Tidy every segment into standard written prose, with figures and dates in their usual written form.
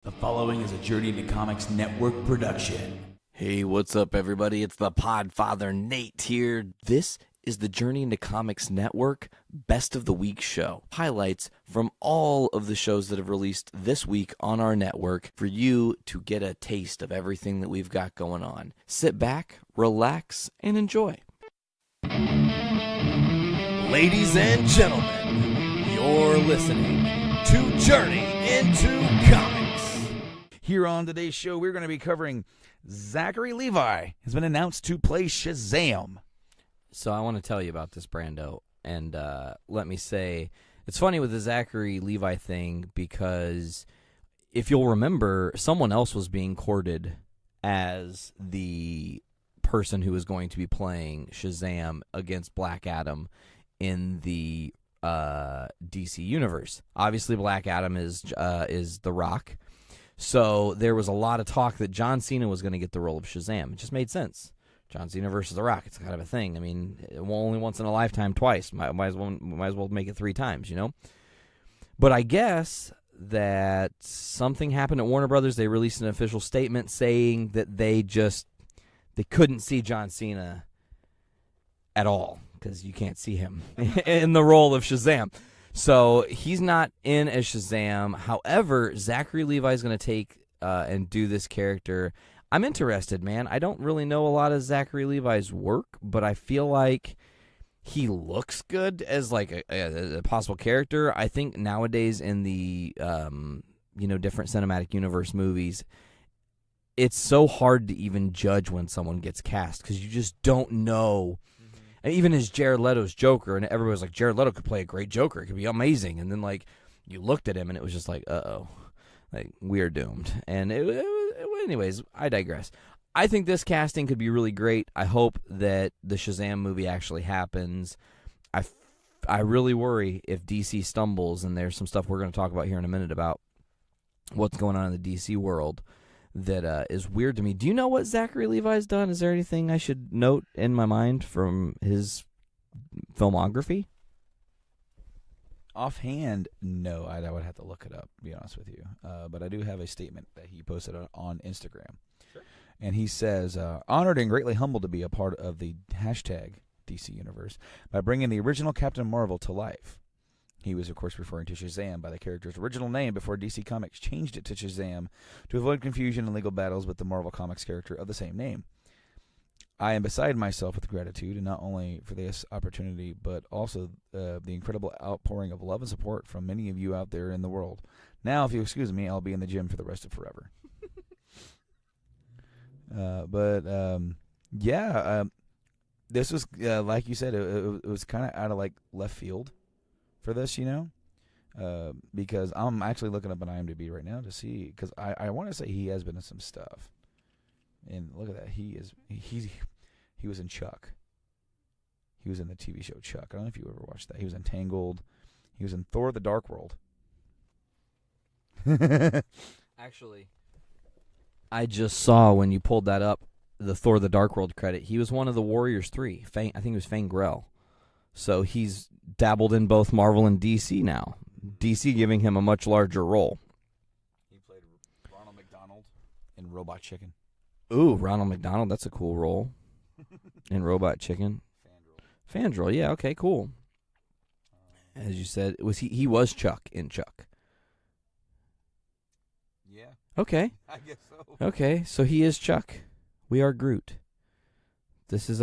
The following is a Journey to Comics Network production. Hey, what's up, everybody? It's the Podfather Nate here. This is the Journey into Comics Network Best of the Week show. Highlights from all of the shows that have released this week on our network for you to get a taste of everything that we've got going on. Sit back, relax, and enjoy. Ladies and gentlemen, you're listening to Journey into Comics. Here on today's show, we're going to be covering Zachary Levi has been announced to play Shazam. So I want to tell you about this, Brando, and let me say, it's funny with the Zachary Levi thing because if you'll remember, someone else was being courted as the person who was going to be playing Shazam against Black Adam in the DC universe. Obviously, Black Adam is The Rock. So there was a lot of talk that John Cena was going to get the role of Shazam. It just made sense. John Cena versus The Rock. It's kind of a thing. I mean, only once in a lifetime, twice. Might as well make it 3 times, you know? But I guess that something happened at Warner Brothers. They released an official statement saying that they couldn't see John Cena at all because you can't see him in the role of Shazam. So he's not in as Shazam. However, Zachary Levi is going to take and do this character. I'm interested, man. I don't really know a lot of Zachary Levi's work, but I feel like he looks good as like a possible character. I think nowadays in the different cinematic universe movies, it's so hard to even judge when someone gets cast because you just don't know. And even as Jared Leto's Joker, and everybody was like, Jared Leto could play a great Joker. It could be amazing. And then, like, you looked at him, and it was just like, uh-oh. Like, we're doomed. And anyways, I digress. I think this casting could be really great. I hope that the Shazam movie actually happens. I really worry if DC stumbles, and there's some stuff we're going to talk about here in a minute about what's going on in the DC world that is weird to me. Do you know what Zachary Levi's done? Is there anything I should note in my mind from his filmography? Offhand, no. I would have to look it up, to be honest with you. But I do have a statement that he posted on Instagram. Sure. And he says, honored and greatly humbled to be a part of the hashtag DC Universe by bringing the original Captain Marvel to life. He was, of course, referring to Shazam by the character's original name before DC Comics changed it to Shazam to avoid confusion and legal battles with the Marvel Comics character of the same name. I am beside myself with gratitude, and not only for this opportunity, but also the incredible outpouring of love and support from many of you out there in the world. Now, if you excuse me, I'll be in the gym for the rest of forever. This was, like you said, it was kind of out of like left field for this, because I'm actually looking up on IMDb right now to see, because I want to say he has been in some stuff, and look at that, he was in Chuck. He was in the TV show Chuck. I don't know if you ever watched that. He was in Tangled. He was in Thor: The Dark World. Actually, I just saw when you pulled that up, the Thor: The Dark World credit. He was one of the Warriors 3. I think it was Fang Grell. So he's dabbled in both Marvel and DC now. DC giving him a much larger role. He played Ronald McDonald in Robot Chicken. Ooh, Ronald McDonald, that's a cool role. In Robot Chicken. Fandral, yeah, okay, cool. As you said, he was Chuck in Chuck. Yeah. Okay. I guess so. Okay, so he is Chuck. We are Groot. This is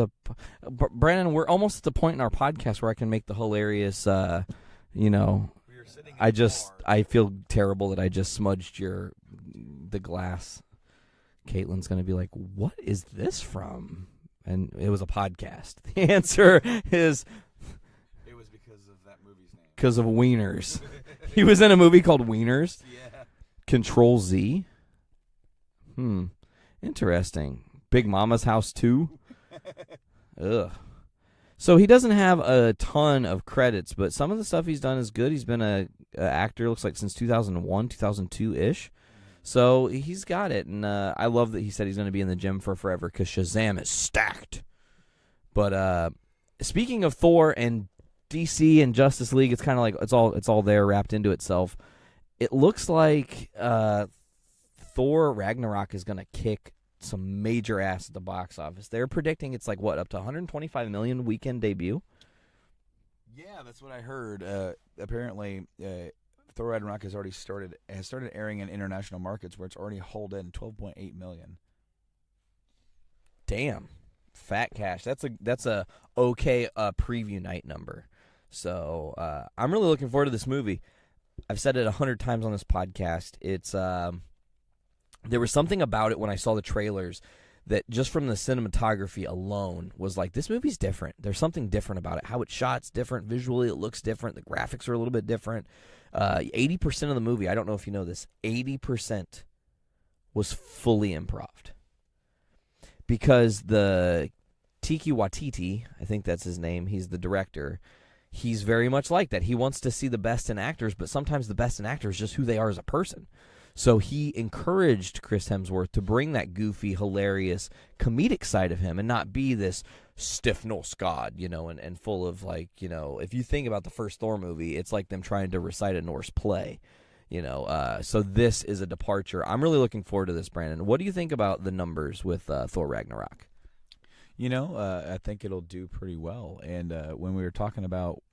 Brandon, we're almost at the point in our podcast where I can make the hilarious, I feel terrible that I just smudged the glass. Caitlin's going to be like, what is this from? And it was a podcast. The answer is... It was because of that movie's name. Because of Wieners. He was in a movie called Wieners. Yeah. Control Z. Interesting. Big Mama's House 2. Ugh. So he doesn't have a ton of credits, but some of the stuff he's done is good. He's been a actor, looks like, since 2001, 2002-ish. So he's got it, and I love that he said he's going to be in the gym for forever because Shazam is stacked. But speaking of Thor and DC and Justice League, it's kind of like it's all there wrapped into itself. It looks like Thor Ragnarok is going to kick some major ass at the box office. They're predicting it's like, what, up to 125 million weekend debut? Yeah, that's what I heard. Apparently, Thor Ragnarok has started airing in international markets where it's already hauled in 12.8 million. Damn, fat cash. That's a okay preview night number. So I'm really looking forward to this movie. I've said it 100 times on this podcast. It's there was something about it when I saw the trailers that just from the cinematography alone was like, this movie's different. There's something different about it. How it's shot's different. Visually, it looks different. The graphics are a little bit different. 80% of the movie, I don't know if you know this, 80% was fully improv. Because the Taika Waititi, I think that's his name, he's the director, he's very much like that. He wants to see the best in actors, but sometimes the best in actors is just who they are as a person. So he encouraged Chris Hemsworth to bring that goofy, hilarious, comedic side of him and not be this stiff Norse god, and full of if you think about the first Thor movie, it's like them trying to recite a Norse play, So this is a departure. I'm really looking forward to this, Brandon. What do you think about the numbers with Thor Ragnarok? I think it'll do pretty well. And when we were talking about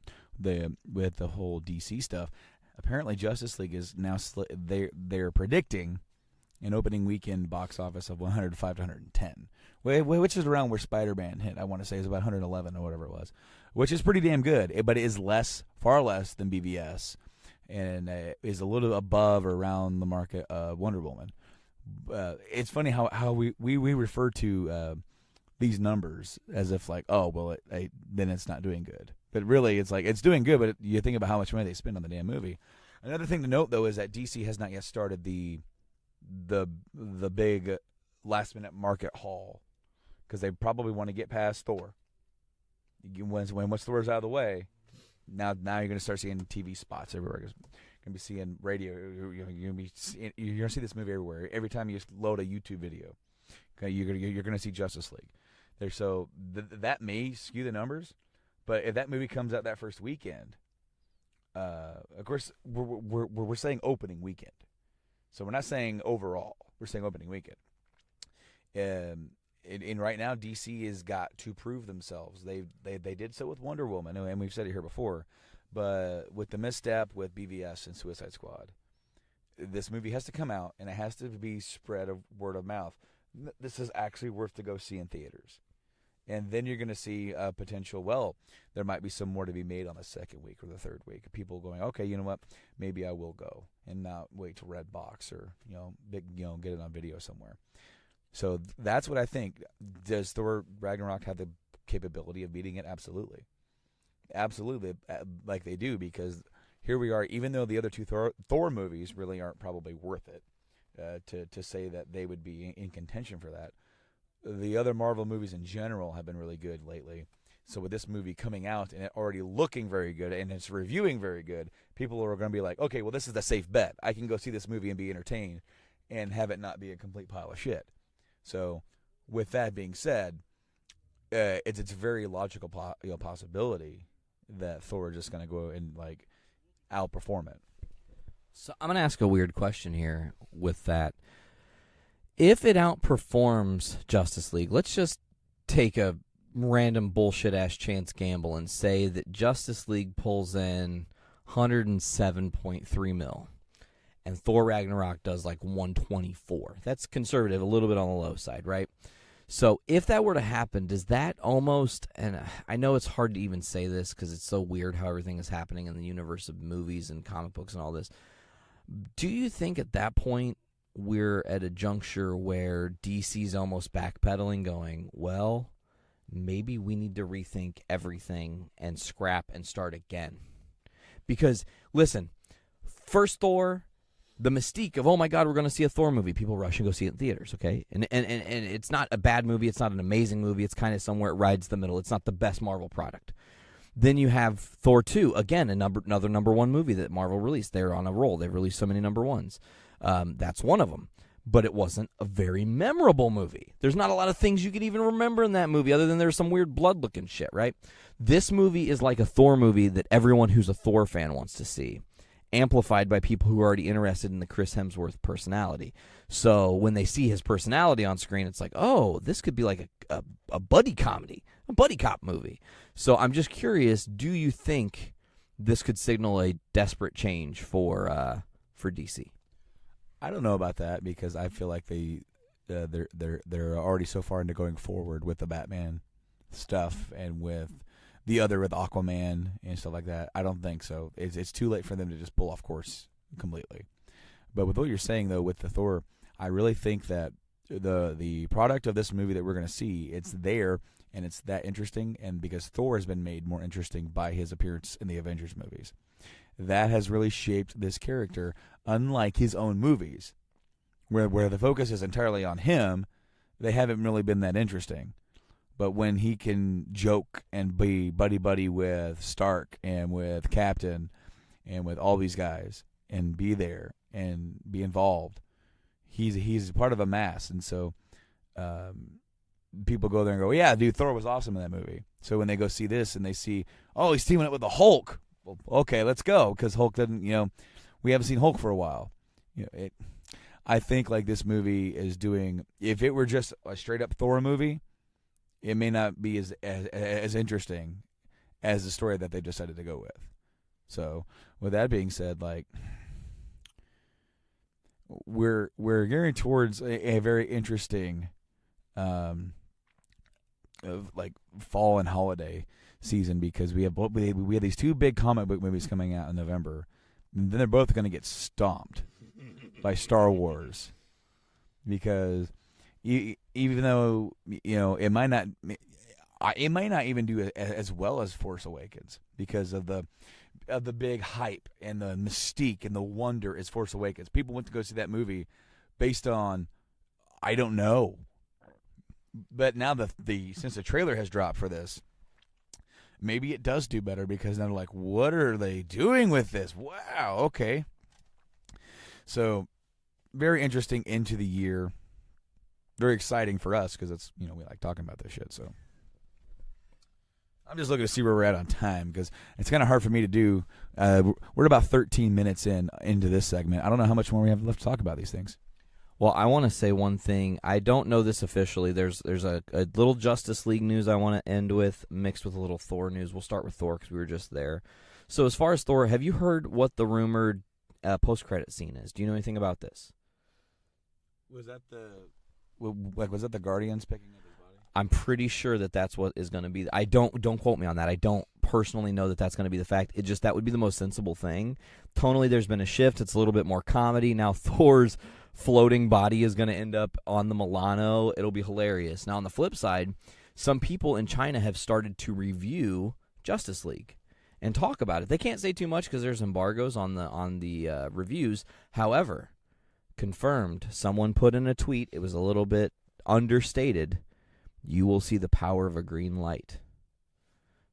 with the whole DC stuff, apparently Justice League is now they're predicting an opening weekend box office of 105 to 110, which is around where Spider-Man hit. I want to say is about 111 or whatever it was, which is pretty damn good. But it is far less than BVS, and is a little above or around the market of Wonder Woman. It's funny how we refer to these numbers as if like, oh well, then it's not doing good. But really, it's like it's doing good. But you think about how much money they spend on the damn movie. Another thing to note, though, is that DC has not yet started the big last minute market haul because they probably want to get past Thor. Once Thor's out of the way, now you're going to start seeing TV spots everywhere. You're going to be seeing radio. You're going to see this movie everywhere. Every time you load a YouTube video, okay, you're going to see Justice League. So that may skew the numbers. But if that movie comes out that first weekend, of course we're saying opening weekend, so we're not saying overall. We're saying opening weekend. And right now, DC has got to prove themselves. They did so with Wonder Woman, and we've said it here before. But with the misstep with BVS and Suicide Squad, this movie has to come out, and it has to be spread of word of mouth. This is actually worth to go see in theaters. And then you're going to see a potential, well, there might be some more to be made on the second week or the third week. People going, okay, you know what, maybe I will go and not wait till Redbox or, get it on video somewhere. So that's what I think. Does Thor Ragnarok have the capability of beating it? Absolutely. Absolutely, like they do, because here we are, even though the other two Thor movies really aren't probably worth it to say that they would be in contention for that. The other Marvel movies in general have been really good lately. So with this movie coming out and it already looking very good and it's reviewing very good, people are going to be like, okay, well, this is the safe bet. I can go see this movie and be entertained and have it not be a complete pile of shit. So with that being said, it's a very logical possibility that Thor is just going to go and outperform it. So I'm going to ask a weird question here with that. If it outperforms Justice League, let's just take a random bullshit-ass chance gamble and say that Justice League pulls in 107.3 mil, and Thor Ragnarok does 124. That's conservative, a little bit on the low side, right? So if that were to happen, does that almost, and I know it's hard to even say this because it's so weird how everything is happening in the universe of movies and comic books and all this, do you think at that point we're at a juncture where DC's almost backpedaling, going, well, maybe we need to rethink everything and scrap and start again? Because, listen, first Thor, the mystique of, oh my God, we're going to see a Thor movie. People rush and go see it in theaters, okay? And it's not a bad movie. It's not an amazing movie. It's kind of somewhere it rides the middle. It's not the best Marvel product. Then you have Thor 2, again, another number one movie that Marvel released. They're on a roll. They've released so many number ones. That's one of them. But it wasn't a very memorable movie. There's not a lot of things you could even remember in that movie other than there's some weird blood-looking shit, right? This movie is like a Thor movie that everyone who's a Thor fan wants to see. amplified by people who are already interested in the Chris Hemsworth personality. So when they see his personality on screen, it's like, oh, this could be like a buddy comedy, a buddy cop movie. So I'm just curious, do you think this could signal a desperate change for DC? I don't know about that because I feel like they're already so far into going forward with the Batman stuff and with Aquaman and stuff like that. I don't think so. It's too late for them to just pull off course completely. But with what you're saying though, with the Thor, I really think that the product of this movie that we're going to see, it's there and it's that interesting. And because Thor has been made more interesting by his appearance in the Avengers movies, that has really shaped this character. Unlike his own movies, where the focus is entirely on him, they haven't really been that interesting. But when he can joke and be buddy-buddy with Stark and with Captain and with all these guys and be there and be involved, he's part of a mass. And so people go there and go, yeah, dude, Thor was awesome in that movie. So when they go see this and they see, oh, he's teaming up with the Hulk. Well, okay, let's go, because Hulk doesn't, we haven't seen Hulk for a while. I think like this movie is doing, if it were just a straight-up Thor movie, it may not be as interesting as the story that they decided to go with. So, with that being said, like we're gearing towards a very interesting, like fall and holiday season because we have these two big comic book movies coming out in November, and then they're both going to get stomped by Star Wars because. Even though it might not even do as well as Force Awakens because of the big hype and the mystique and the wonder is Force Awakens. People went to go see that movie based on I don't know, but now since the trailer has dropped for this, maybe it does do better because now they're like, what are they doing with this? Wow, okay. So very interesting into the year. Very exciting for us because it's we like talking about this shit. So I'm just looking to see where we're at on time because it's kind of hard for me to do. We're about 13 minutes into this segment. I don't know how much more we have left to talk about these things. Well, I want to say one thing. I don't know this officially. There's a little Justice League news I want to end with mixed with a little Thor news. We'll start with Thor because we were just there. So as far as Thor, have you heard what the rumored post-credit scene is? Do you know anything about this? Was that the Guardians picking up his body? I'm pretty sure that's what is going to be. I don't quote me on that. I don't personally know that's going to be the fact. That would be the most sensible thing. Tonally, there's been a shift. It's a little bit more comedy. Now Thor's floating body is going to end up on the Milano. It'll be hilarious. Now on the flip side, some people in China have started to review Justice League and talk about it. They can't say too much because there's embargoes on the reviews. However, confirmed. Someone put in a tweet. It was a little bit understated. You will see the power of a green light.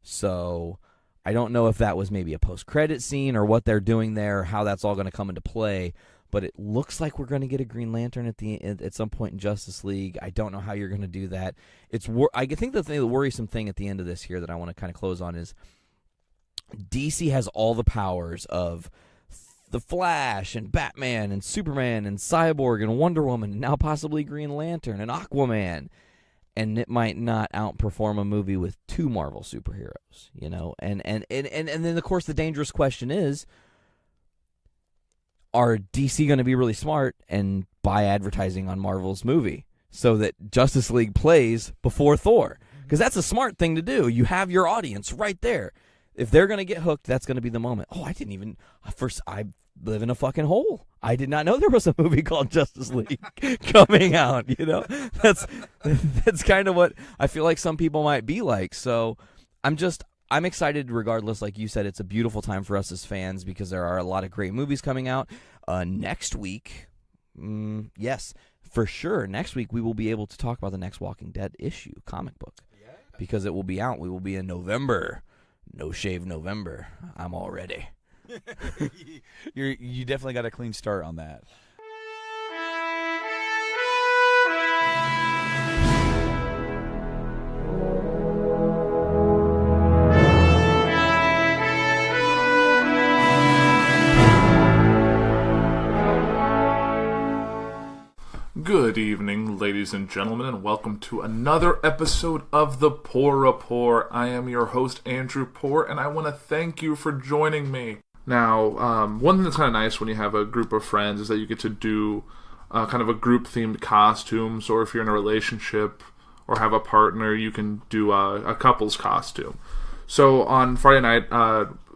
So I don't know if that was maybe a post-credit scene or what they're doing there, how that's all going to come into play. But it looks like we're going to get a Green Lantern at some point in Justice League. I don't know how you're going to do that. I think the worrisome thing at the end of this here that I want to kind of close on is DC has all the powers of the Flash and Batman and Superman and Cyborg and Wonder Woman and now possibly Green Lantern and Aquaman, and it might not outperform a movie with two Marvel superheroes, And then of course the dangerous question is, are DC going to be really smart and buy advertising on Marvel's movie so that Justice League plays before Thor? Because that's a smart thing to do. You have your audience right there. If they're going to get hooked, that's going to be the moment. Oh, I live in a fucking hole. I did not know there was a movie called Justice League coming out, That's kind of what I feel like some people might be like. So I'm excited regardless. Like you said, it's a beautiful time for us as fans because there are a lot of great movies coming out. Next week, yes, for sure. Next week we will be able to talk about the next Walking Dead issue, comic book, because it will be out. We will be in November. No Shave November. I'm all ready. You definitely got a clean start on that. Good evening, ladies and gentlemen, and welcome to another episode of The Poor Rapport. I am your host, Andrew Poor, and I want to thank you for joining me. Now, one thing that's kind of nice when you have a group of friends is that you get to do kind of a group-themed costumes, or if you're in a relationship or have a partner, you can do a couple's costume. So on Friday night,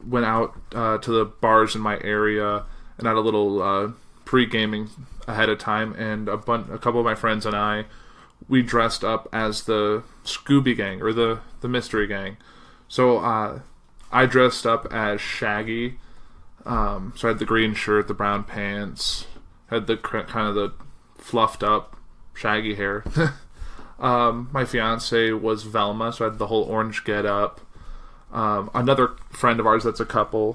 went out to the bars in my area and had a little pre-gaming ahead of time, and a couple of my friends and we dressed up as the Scooby Gang, or the Mystery Gang. So I dressed up as Shaggy. So I had the green shirt, the brown pants, had the kind of the fluffed up Shaggy hair. My fiance was Velma, so I had the whole orange get up. Another friend of ours that's a couple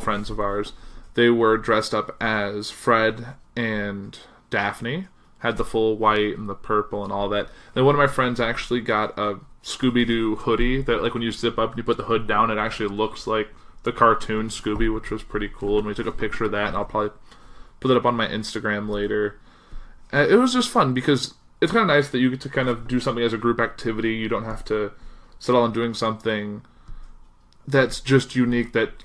friends of ours, they were dressed up as Fred and Daphne, had the full white and the purple and all that. Then one of my friends actually got a Scooby-Doo hoodie that, like, when you zip up and you put the hood down, it actually looks like the cartoon Scooby, which was pretty cool. And we took a picture of that, and I'll probably put it up on my Instagram later. It was just fun because it's kind of nice that you get to kind of do something as a group activity. You don't have to settle on doing something that's just unique, that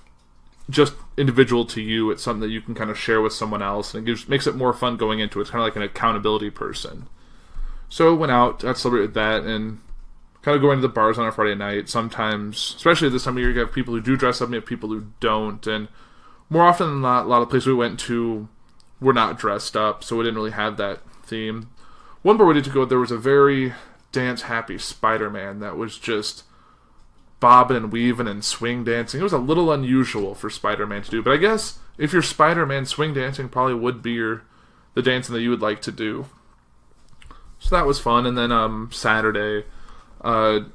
just individual to you. It's something that you can kind of share with someone else, and it makes it more fun going into it. It's kind of like an accountability person. So went out, got celebrated that, and kind of going to the bars on a Friday night. Sometimes, especially at this time of year, you have people who do dress up and you have people who don't, and more often than not, a lot of places we went to were not dressed up, so we didn't really have that theme. One bar we did to go, there was a very dance-happy Spider-Man that was just bobbing and weaving and swing dancing. It was a little unusual for Spider-Man to do, but I guess if you're Spider-Man, swing dancing probably would be the dancing that you would like to do. So that was fun. And then Saturday,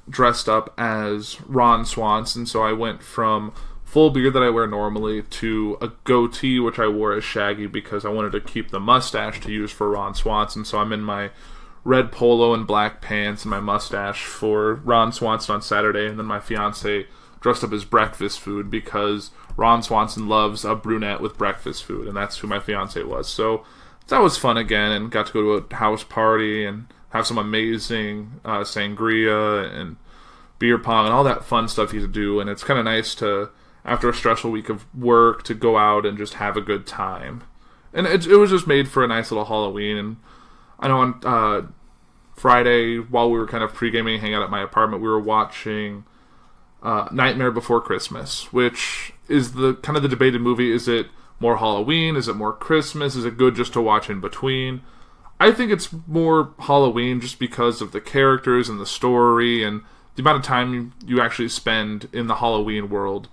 dressed up as Ron Swanson, so I went from full beard that I wear normally to a goatee, which I wore as Shaggy because I wanted to keep the mustache to use for Ron Swanson. So I'm in my red polo and black pants and my mustache for Ron Swanson on Saturday, and then my fiance dressed up as breakfast food because Ron Swanson loves a brunette with breakfast food, and that's who my fiance was. So that was fun again, and got to go to a house party and have some amazing sangria and beer pong and all that fun stuff you could do. And it's kind of nice to, after a stressful week of work, to go out and just have a good time. And it was just made for a nice little Halloween. And I know on Friday, while we were kind of pre-gaming, hanging out at my apartment, we were watching Nightmare Before Christmas, which is the kind of the debated movie. Is it more Halloween? Is it more Christmas? Is it good just to watch in between? I think it's more Halloween just because of the characters and the story and the amount of time you actually spend in the Halloween world.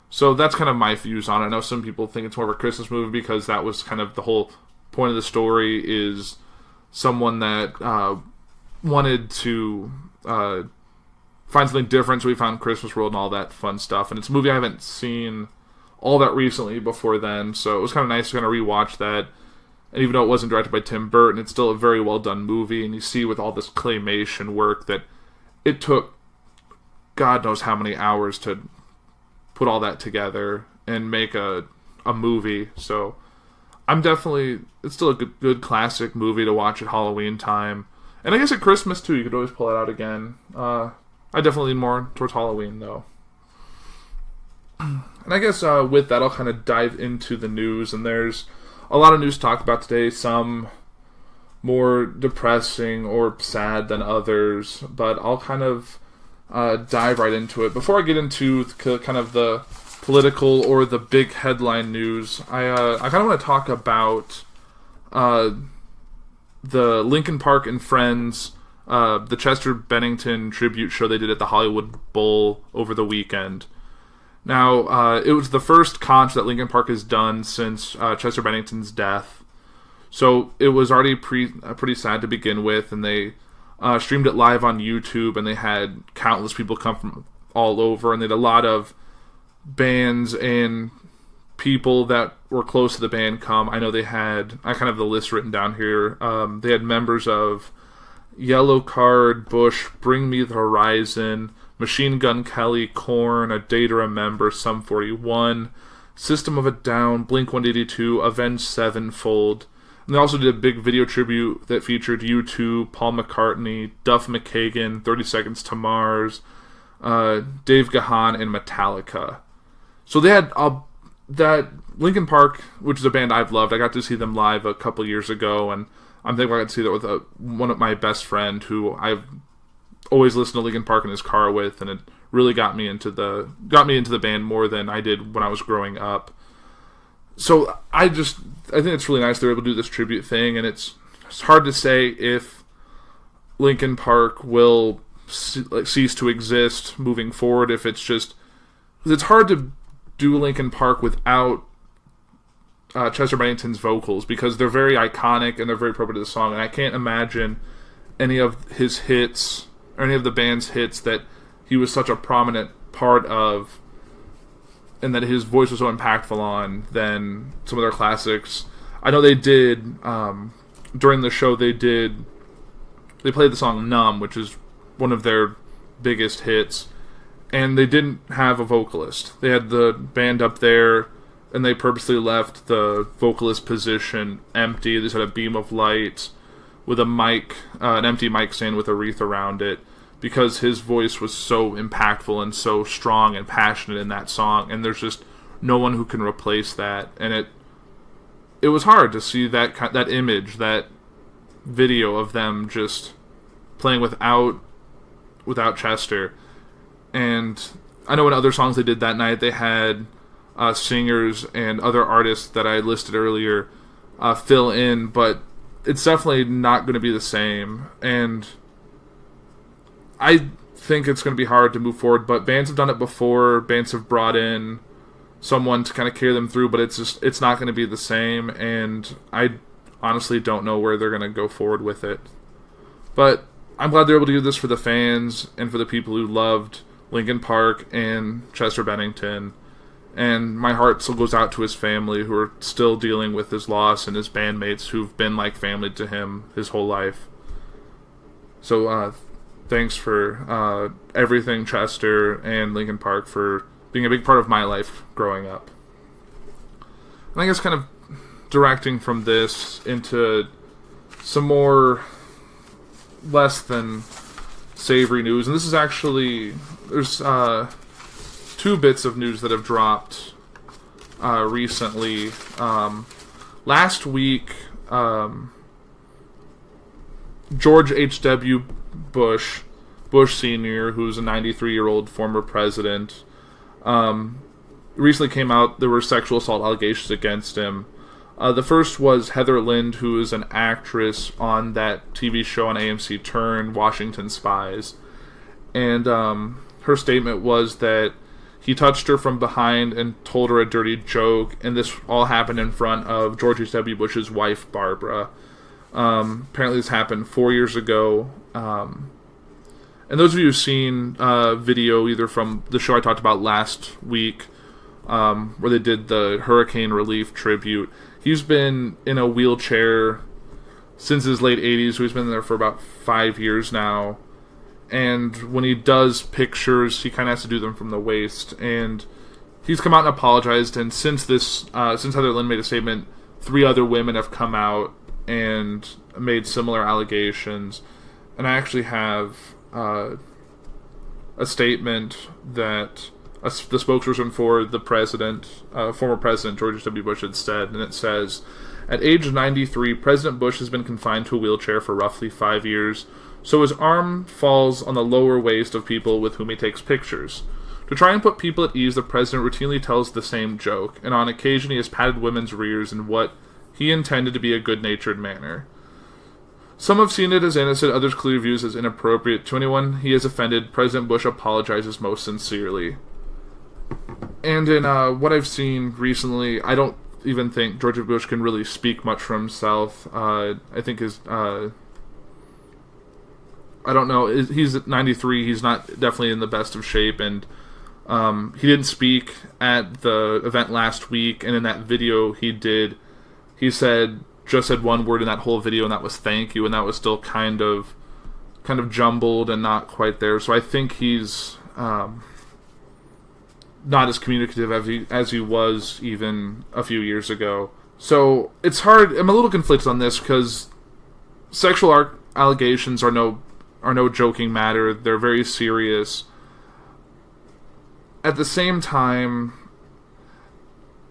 So that's kind of my views on it. I know some people think it's more of a Christmas movie because that was kind of the whole point of the story, is someone that wanted to find something different, so we found Christmas World and all that fun stuff. And it's a movie I haven't seen all that recently before then, so it was kind of nice to kind of rewatch that. And even though it wasn't directed by Tim Burton, it's still a very well done movie, and you see with all this claymation work that it took God knows how many hours to put all that together and make a movie. So it's still a good classic movie to watch at Halloween time. And I guess at Christmas too, you could always pull it out again. I definitely lean more towards Halloween though. And I guess with that, I'll kind of dive into the news. And there's a lot of news to talk about today, some more depressing or sad than others, but I'll kind of dive right into it. Before I get into kind of the political or the big headline news, I kind of want to talk about the Linkin Park and Friends, the Chester Bennington tribute show they did at the Hollywood Bowl over the weekend. Now, it was the first concert that Linkin Park has done since Chester Bennington's death. So it was already pretty sad to begin with, and they streamed it live on YouTube, and they had countless people come from all over, and they had a lot of bands and people that were close to the band come. I know I kind of have the list written down here. They had members of Yellow Card, Bush, Bring Me the Horizon, Machine Gun Kelly, Korn, A Day to Remember, Sum 41, System of a Down, Blink-182, Avenged Sevenfold. And they also did a big video tribute that featured U2, Paul McCartney, Duff McKagan, 30 Seconds to Mars, Dave Gahan, and Metallica. So they had that Linkin Park, which is a band I've loved. I got to see them live a couple years ago, and I'm thankful I got to see that with one of my best friend who I've always listened to Linkin Park in his car with, and it really got me into the band more than I did when I was growing up. So I think it's really nice they're able to do this tribute thing, and it's hard to say if Linkin Park will cease to exist moving forward. If it's hard to do Linkin Park without Chester Bennington's vocals, because they're very iconic and they're very appropriate to the song, and I can't imagine any of his hits or any of the band's hits that he was such a prominent part of and that his voice was so impactful on than some of their classics. I know they did, during the show, they played the song Numb, which is one of their biggest hits, and they didn't have a vocalist. They had the band up there, and they purposely left the vocalist position empty. They just had a beam of light with a mic, an empty mic stand with a wreath around it, because his voice was so impactful and so strong and passionate in that song, and there's just no one who can replace that. And it was hard to see that image, that video of them just playing without Chester. And I know in other songs they did that night, they had singers and other artists that I listed earlier fill in, but it's definitely not going to be the same. And I think it's going to be hard to move forward, but bands have done it before. Bands have brought in someone to kind of carry them through, but it's not going to be the same, and I honestly don't know where they're going to go forward with it. But I'm glad they're able to do this for the fans and for the people who loved Linkin Park and Chester Bennington, and my heart still goes out to his family, who are still dealing with his loss, and his bandmates who've been like family to him his whole life. So thanks for everything, Chester and Linkin Park, for being a big part of my life growing up. And I guess kind of directing from this into some more less than savory news, and this is actually, there's two bits of news that have dropped recently. Last week, George H.W. Bush Sr., who's a 93-year-old former president, recently came out. There were sexual assault allegations against him. The first was Heather Lind, who is an actress on that TV show on AMC Turn, Washington Spies. And her statement was that he touched her from behind and told her a dirty joke, and this all happened in front of George H.W. Bush's wife, Barbara. Apparently this happened 4 years ago. And those of you who've seen video either from the show I talked about last week, where they did the hurricane relief tribute, he's been in a wheelchair since his late 80s, so he's been there for about 5 years now. And when he does pictures, he kind of has to do them from the waist. And he's come out and apologized, and since Heather Lind made a statement, 3 other women have come out and made similar allegations. And I actually have a statement that the spokesperson for the president, former president George W. Bush, had said, and it says, "At age 93, President Bush has been confined to a wheelchair for roughly 5 years, so his arm falls on the lower waist of people with whom he takes pictures. To try and put people at ease, the president routinely tells the same joke, and on occasion he has patted women's rears in what he intended to be a good-natured manner. Some have seen it as innocent, others clearly view it as inappropriate. To anyone he has offended, President Bush apologizes most sincerely." And in what I've seen recently, I don't even think George W. Bush can really speak much for himself. I think his... I don't know. He's at 93. He's not definitely in the best of shape, and he didn't speak at the event last week. And in that video he did, he just said one word in that whole video, and that was "thank you," and that was still kind of jumbled and not quite there. So I think he's not as communicative as he was even a few years ago. So it's hard. I'm a little conflicted on this because sexual allegations are no joking matter. They're very serious. At the same time,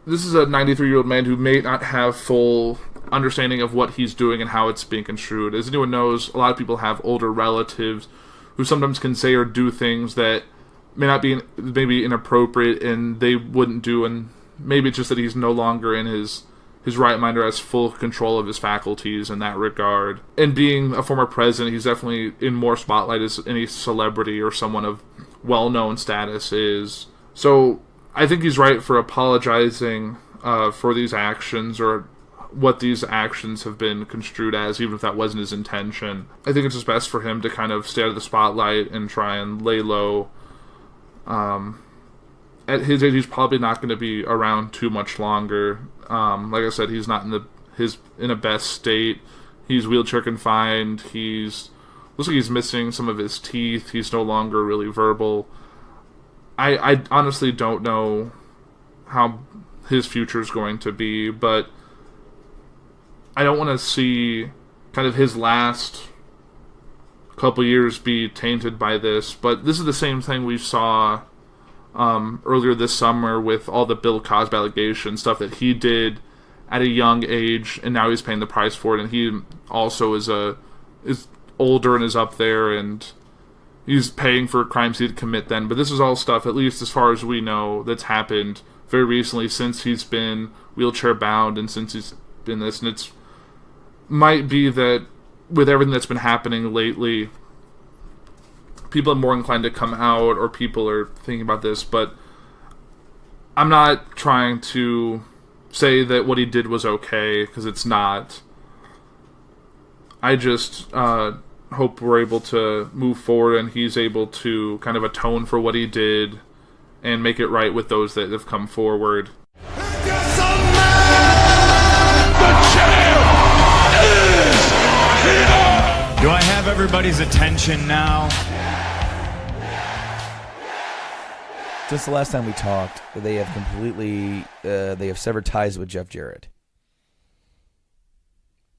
this is a 93-year-old man who may not have full understanding of what he's doing and how it's being construed. As anyone knows, a lot of people have older relatives who sometimes can say or do things that may not be maybe inappropriate and they wouldn't do, and maybe it's just that he's no longer in his right mind or has full control of his faculties in that regard. And being a former president, he's definitely in more spotlight as any celebrity or someone of well-known status is. So I think he's right for apologizing for these actions, or what these actions have been construed as, even if that wasn't his intention. I think it's just best for him to kind of stay out of the spotlight and try and lay low. At his age, he's probably not going to be around too much longer. Like I said, he's not in a best state. He's wheelchair confined. Looks like he's missing some of his teeth. He's no longer really verbal. I honestly don't know how his future is going to be, but I don't want to see kind of his last couple years be tainted by this. But this is the same thing we saw earlier this summer with all the Bill Cosby allegations, stuff that he did at a young age, and now he's paying the price for it. And he also is older and is up there, and he's paying for crimes he did commit then. But this is all stuff, at least as far as we know, that's happened very recently since he's been wheelchair bound and since he's been this. And it's might be that with everything that's been happening lately, people are more inclined to come out, or people are thinking about this. But I'm not trying to say that what he did was okay, because it's not. I just hope we're able to move forward and he's able to kind of atone for what he did and make it right with those that have come forward. Do I have everybody's attention now? Since the last time we talked, they have completely they have severed ties with Jeff Jarrett.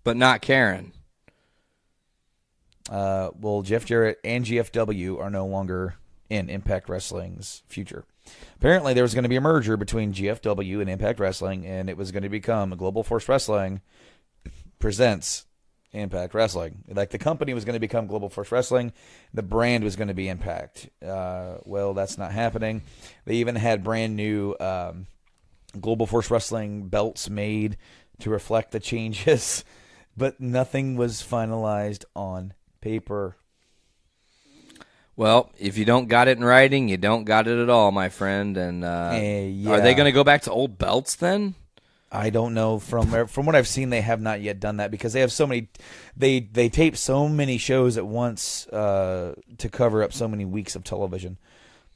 But not Karen. Well, Jeff Jarrett and GFW are no longer in Impact Wrestling's future. Apparently, there was going to be a merger between GFW and Impact Wrestling, and it was going to become Global Force Wrestling presents Impact Wrestling. Like, the company was going to become Global Force Wrestling. The brand was going to be Impact. Well, that's not happening. They even had brand new Global Force Wrestling belts made to reflect the changes, but nothing was finalized on paper. Well, if you don't got it in writing, you don't got it at all, my friend. And yeah. Are they going to go back to old belts then? I don't know. From what I've seen, they have not yet done that because they have so many. They tape so many shows at once to cover up so many weeks of television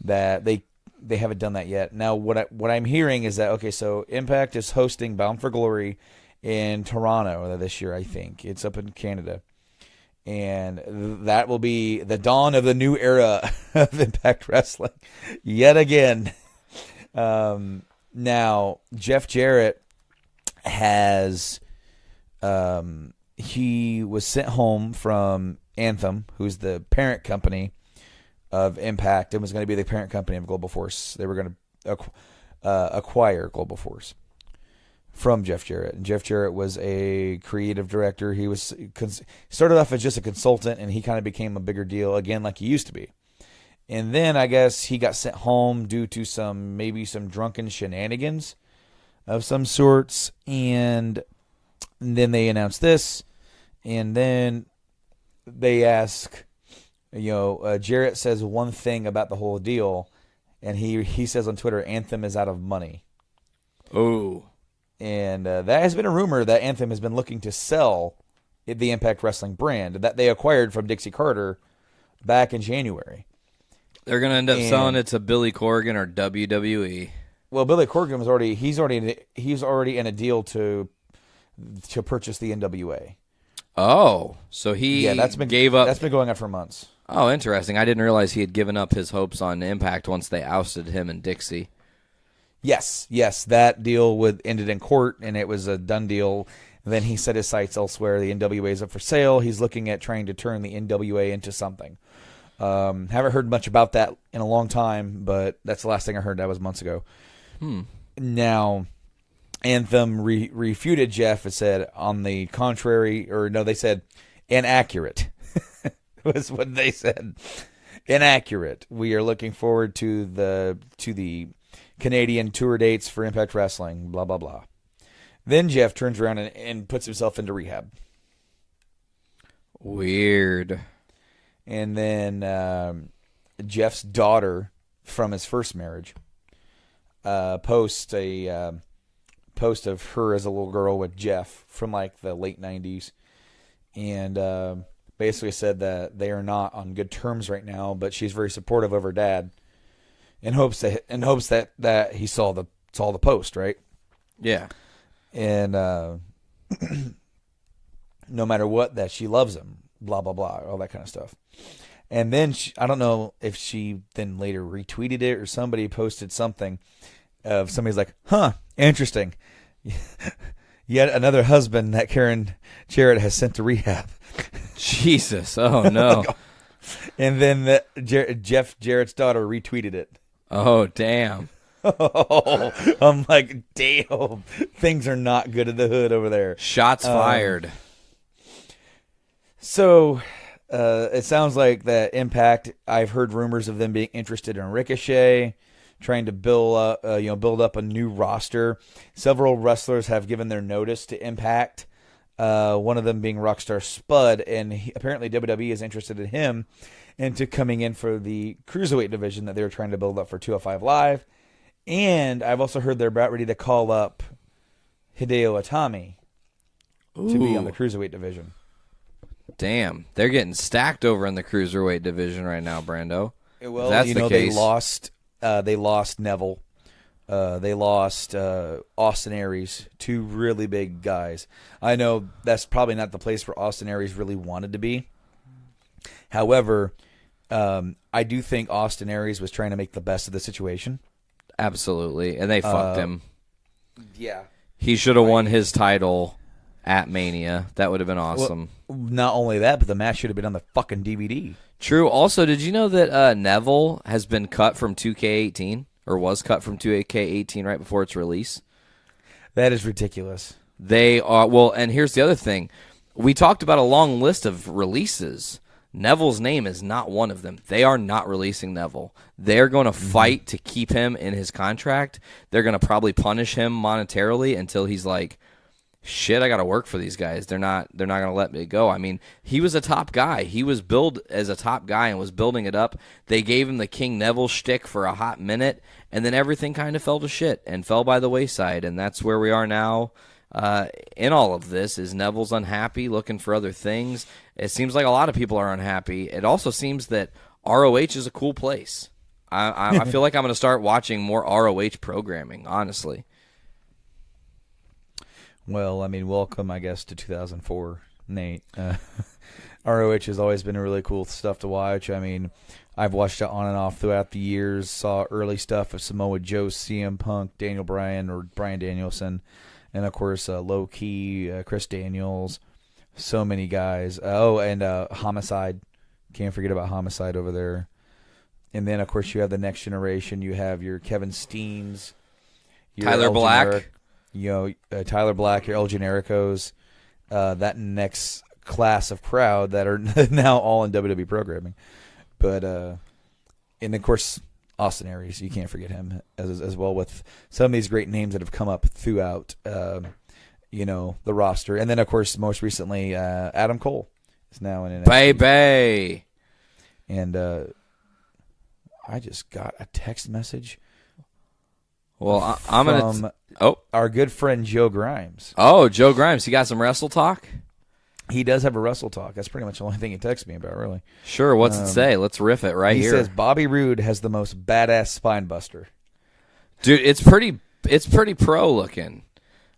that they haven't done that yet. Now, what I'm hearing is that, okay, so Impact is hosting Bound for Glory in Toronto this year. I think it's up in Canada. And that will be the dawn of the new era of Impact Wrestling yet again. Now, Jeff Jarrett has he was sent home from Anthem, who's the parent company of Impact, and was going to be the parent company of Global Force. They were going to acquire Global Force from Jeff Jarrett. And Jeff Jarrett was a creative director. He started off as just a consultant, and he kind of became a bigger deal again, like he used to be. And then I guess he got sent home due to some drunken shenanigans of some sorts. And then they announced this, and then they ask, Jarrett says one thing about the whole deal, and he says on Twitter, Anthem is out of money. Oh. And that has been a rumor that Anthem has been looking to sell the Impact Wrestling brand that they acquired from Dixie Carter back in January. They're going to end up selling it to Billy Corgan or WWE. Well, Billy Corgan was already in a deal to purchase the NWA. Oh, so that's been going on for months. Oh, interesting. I didn't realize he had given up his hopes on Impact once they ousted him and Dixie. Yes, that deal ended in court, and it was a done deal. Then he set his sights elsewhere. The NWA is up for sale. He's looking at trying to turn the NWA into something. Haven't heard much about that in a long time, but that's the last thing I heard. That was months ago. Now, Anthem refuted Jeff and said, on the contrary, or no, they said inaccurate was what they said. Inaccurate. We are looking forward to the Canadian tour dates for Impact Wrestling, blah, blah, blah. Then Jeff turns around and puts himself into rehab. Weird. And then Jeff's daughter from his first marriage posts a post of her as a little girl with Jeff from like the late 90s. And basically said that they are not on good terms right now, but she's very supportive of her dad in hopes that he saw the post, right? Yeah. And no matter what, that she loves him, blah, blah, blah, all that kind of stuff. And then I don't know if she then later retweeted it or somebody posted something of somebody's like, interesting. Yet another husband that Karen Jarrett has sent to rehab. Jesus. Oh, no. And then Jeff Jarrett's daughter retweeted it. Oh, damn. I'm like, damn. Things are not good in the hood over there. Shots fired. So it sounds like that Impact, I've heard rumors of them being interested in Ricochet, trying to build up a new roster. Several wrestlers have given their notice to Impact. One of them being Rockstar Spud, and apparently WWE is interested in him into coming in for the Cruiserweight division that they were trying to build up for 205 Live. And I've also heard they're about ready to call up Hideo Itami to be on the Cruiserweight division. Damn. They're getting stacked over in the Cruiserweight division right now, Brando. Well, that's the case. They lost Neville. They lost Austin Aries, two really big guys. I know that's probably not the place where Austin Aries really wanted to be. However, I do think Austin Aries was trying to make the best of the situation. Absolutely. And they fucked him. Yeah. He should have won his title at Mania. That would have been awesome. Well, not only that, but the match should have been on the fucking DVD. True. Also, did you know that Neville has been cut from 2K18? Or was cut from 2K18 right before its release? That is ridiculous. They are, well, and here's the other thing. We talked about a long list of releases. Neville's name is not one of them. They are not releasing Neville. They're going to fight to keep him in his contract. They're going to probably punish him monetarily until he's like, shit, I got to work for these guys. They're not going to let me go. I mean, he was a top guy. He was billed as a top guy and was building it up. They gave him the King Neville shtick for a hot minute, and then everything kind of fell to shit and fell by the wayside, and that's where we are now. In all of this is Neville's unhappy, looking for other things. It seems like a lot of people are unhappy. It also seems that ROH is a cool place. I feel like I'm going to start watching more ROH programming, honestly. Well, I mean, welcome, I guess, to 2004, Nate. ROH has always been really cool stuff to watch. I mean, I've watched it on and off throughout the years, saw early stuff of Samoa Joe, CM Punk, Daniel Bryan, or Bryan Danielson, and, of course, Low Key, Chris Daniels, so many guys. And Homicide. Can't forget about Homicide over there. And then, of course, you have the next generation. You have your Kevin Steens. Your Tyler Black. Tyler Black, your El Genericos, that next class of crowd that are now all in WWE programming. But, and, of course, Austin Aries, you can't forget him as well, with some of these great names that have come up throughout, the roster. And then, of course, most recently, Adam Cole is now in NXT. Baby! And I just got a text message. Well, I'm going to... our good friend Joe Grimes. Oh, Joe Grimes. He got some wrestle talk? He does have a wrestle talk. That's pretty much the only thing he texts me about, really. Sure. What's it say? Let's riff it here. He says Bobby Roode has the most badass spine buster. Dude, it's pretty pro looking.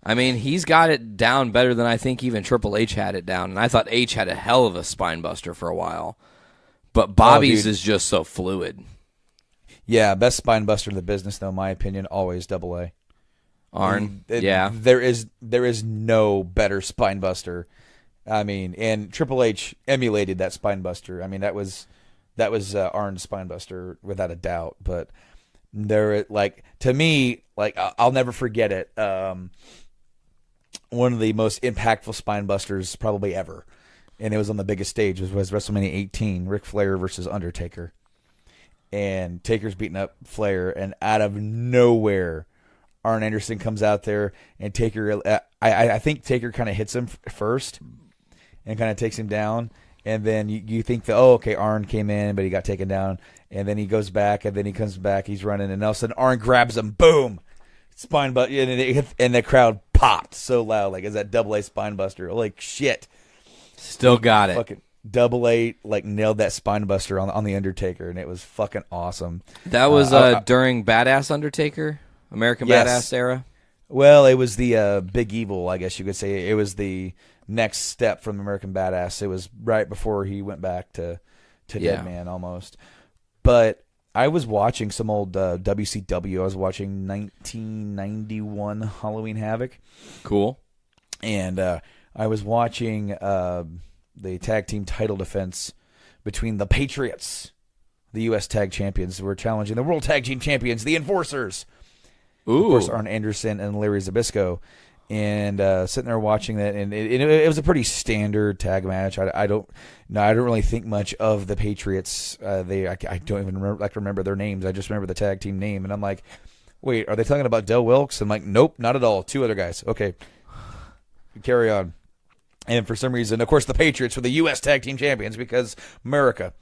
I mean, he's got it down better than I think even Triple H had it down. And I thought H had a hell of a spine buster for a while. But Bobby's is just so fluid. Yeah, best spine buster in the business, though, in my opinion, always Double A. Arn, Yeah. There is no better spine buster. I mean, and Triple H emulated that spine buster. I mean, that was Arn's spine buster without a doubt. But to me, I'll never forget it. One of the most impactful spine busters probably ever, and it was on the biggest stage. It was WrestleMania 18, Ric Flair versus Undertaker, and Taker's beating up Flair, and out of nowhere, Arn Anderson comes out there, and Taker, I think Taker kind of hits him first and kind of takes him down. And then you think that, okay, Arn came in, but he got taken down. And then he goes back, and then he comes back, he's running, and all of a sudden Arn grabs him, boom! Spine buster, and the crowd popped so loud, like, is that Double A spine buster? Like, shit. Still got it. Fucking Double A, nailed that spine buster on the Undertaker, and it was fucking awesome. That was during Badass Undertaker? American Yes. Badass era? Well, it was the Big Evil, I guess you could say. It was the next step from American Badass. It was right before he went back to Dead Man almost. But I was watching some old WCW. I was watching 1991 Halloween Havoc. Cool. And I was watching the tag team title defense between the Patriots, the U.S. Tag Champions, who were challenging the World Tag Team Champions, the Enforcers. Ooh. Of course, Arn Anderson and Larry Zbyszko. And sitting there watching that, and it was a pretty standard tag match. I don't really think much of the Patriots. I don't even remember their names. I just remember the tag team name, and I'm like, wait, are they talking about Del Wilkes? I'm like, nope, not at all. Two other guys. Okay, carry on. And for some reason, of course, the Patriots were the U.S. Tag Team Champions because America.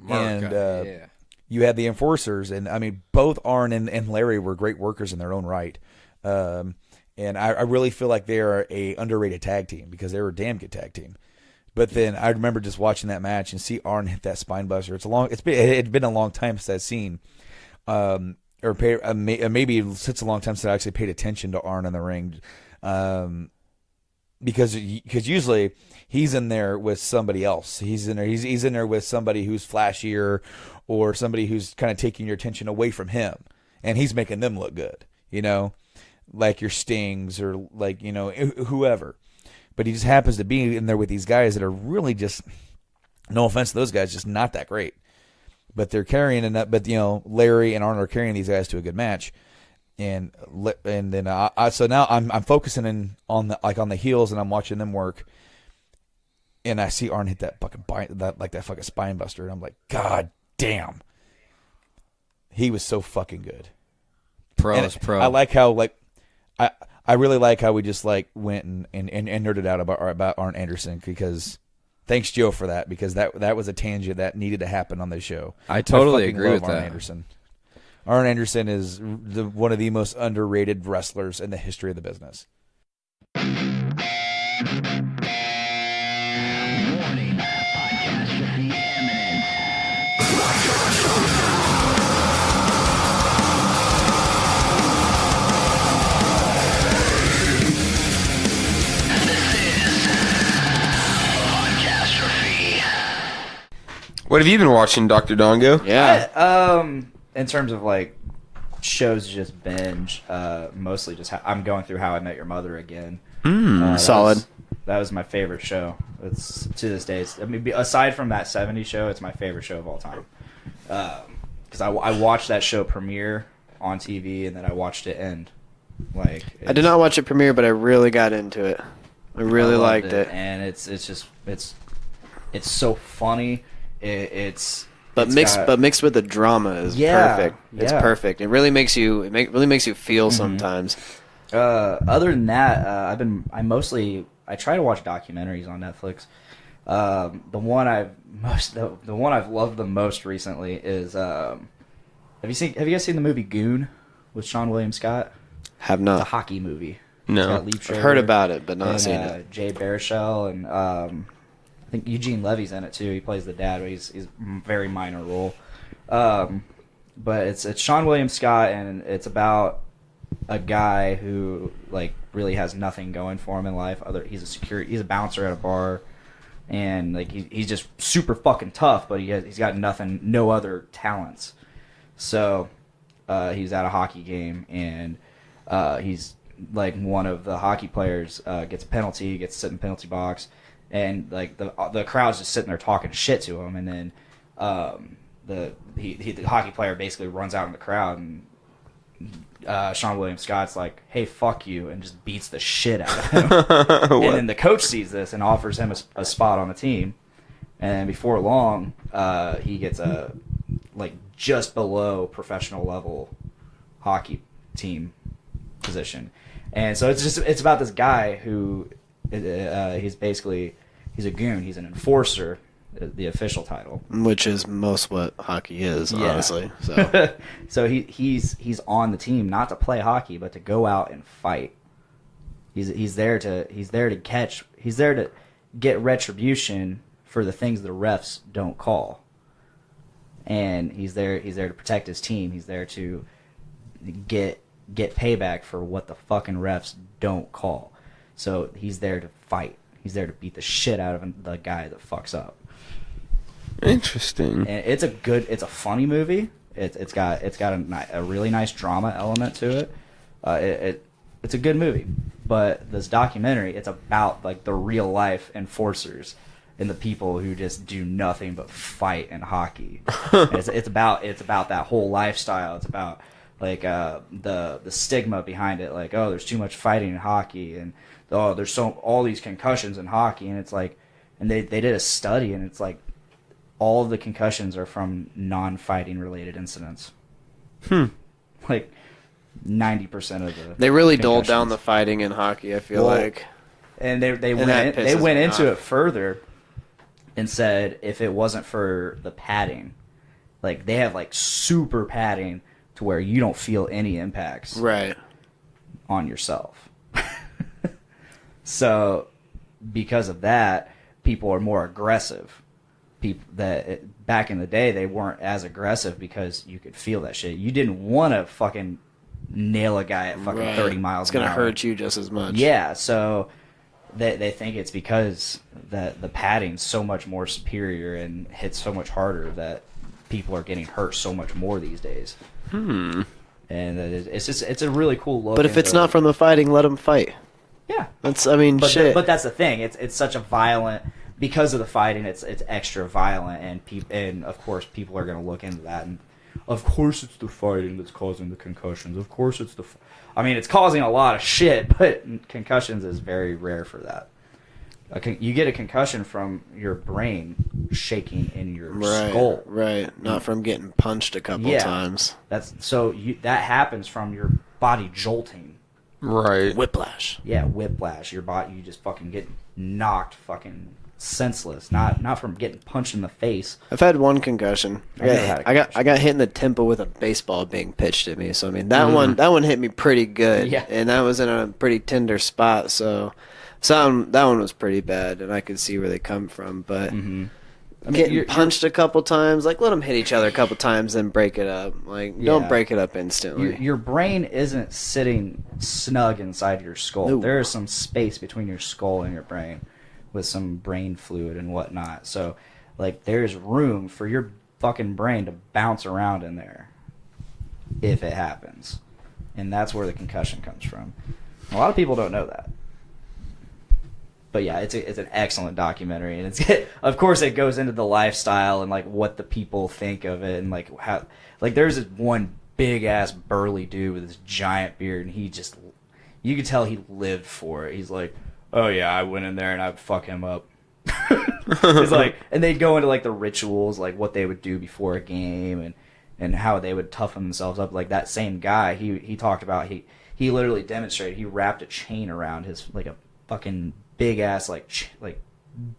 And you had the Enforcers, and I mean, both Arn and Larry were great workers in their own right. And I really feel like they are a underrated tag team because they were a damn good tag team. But then I remember just watching that match and see Arn hit that spine buster. It had been a long time since I've seen, maybe since a long time since I actually paid attention to Arn in the ring, because usually he's in there with somebody else. He's in there with somebody who's flashier or somebody who's kind of taking your attention away from him, and he's making them look good, like your Stings or whoever. But he just happens to be in there with these guys that are really just, no offense to those guys, just not that great. But they're carrying enough. But Larry and Arn are carrying these guys to a good match, and then so now I'm focusing in on the heels, and I'm watching them work, and I see Arn hit that fucking that fucking spine buster, and I'm like, God damn, he was so fucking good. Pro. I like how I really like how we just went and nerded out about Arn Anderson, because thanks Joe for that, because that was a tangent that needed to happen on this show. I totally agree with Arn that. Anderson. Arn Anderson is one of the most underrated wrestlers in the history of the business. Warning, catastrophe imminent. What have you been watching, Dr. Dongo? Yeah. In terms of shows, just binge. Mostly just I'm going through How I Met Your Mother again. Solid. That was my favorite show. It's to this day. Aside from that '70s show, it's my favorite show of all time. Because I watched that show premiere on TV, and then I watched it end. I did not watch it premiere, but I really got into it. I really liked it, and it's so funny. But mixed with the drama is perfect. It's perfect. It really makes you feel sometimes. Other than that, I try to watch documentaries on Netflix. The one I've loved the most recently is have you guys seen the movie Goon with Sean William Scott? Have It's a not. hockey movie. No. I've heard about it, but not seen it. Jay Baruchel and I think Eugene Levy's in it too. He plays the dad, but he's a very minor role. But it's Sean William Scott, and it's about a guy who really has nothing going for him in life. He's a bouncer at a bar, and he's just super fucking tough, but he's got no other talents. So he's at a hockey game, and he's like one of the hockey players gets a penalty, gets to sit in the penalty box, and like the crowd's just sitting there talking shit to him, and then the hockey player basically runs out in the crowd, and Sean William Scott's like, "Hey, fuck you," and just beats the shit out of him. And then the coach sees this and offers him a spot on the team, and before long, he gets a like just below professional level hockey team position. And so it's about this guy who he's a goon. He's an enforcer, the official title, which is most what hockey is, honestly. So so he's on the team not to play hockey but to go out and fight. He's there to get retribution for the things the refs don't call. And he's there to protect his team. He's there to get payback for what the fucking refs don't call. So he's there to fight. He's there to beat the shit out of the guy that fucks up. Interesting. And it's a funny movie. It's got a really nice drama element to it. It's a good movie. But this documentary, it's about like the real life enforcers and the people who just do nothing but fight in hockey. It's about that whole lifestyle. It's about like the stigma behind it. Like, oh, there's too much fighting in hockey, and oh, there's all these concussions in hockey, and it's like, and they did a study, and it's like all of the concussions are from non-fighting related incidents. Like 90% of the they really doled down the fighting in hockey, I feel like. And they went into it further and said if it wasn't for the padding, like they have like super padding to where you don't feel any impacts on yourself. So because of that, people are more aggressive. People that back in the day, they weren't as aggressive because you could feel that shit. You didn't want to fucking nail a guy at fucking 30 miles an hour. It's going to hurt you just as much. Yeah, so they think it's because that the padding's so much more superior and hits so much harder that people are getting hurt so much more these days. And it's a really cool look. But if it's not from the fighting, let them fight. Yeah, shit. But that's the thing. It's such a violent, because of the fighting. It's extra violent, and of course people are going to look into that. And of course it's the fighting that's causing the concussions. Of course it's it's causing a lot of shit, but concussions is very rare for that. You get a concussion from your brain shaking in your skull. Right, not from getting punched a couple times. That happens from your body jolting. Right. Whiplash. Yeah, whiplash. Your body, you just fucking get knocked fucking senseless. Not from getting punched in the face. I've had one concussion. I got hit in the temple with a baseball being pitched at me. So that one hit me pretty good. Yeah. And that was in a pretty tender spot. So that one was pretty bad, and I could see where they come from. But getting punched a couple times, like let them hit each other a couple times, then break it up. Like don't break it up instantly. Your brain isn't sitting snug inside your skull. No. There is some space between your skull and your brain, with some brain fluid and whatnot. So, like, there's room for your fucking brain to bounce around in there if it happens, and that's where the concussion comes from. A lot of people don't know that. But yeah, it's an excellent documentary, and of course it goes into the lifestyle and like what the people think of it, and like how, like there's this one big ass burly dude with this giant beard, and you could tell he lived for it. He's like, oh yeah, I went in there and I'd fuck him up. It's like, and they'd go into like the rituals, like what they would do before a game, and how they would toughen themselves up. Like that same guy, he talked about he literally demonstrated. He wrapped a chain around his like a fucking big ass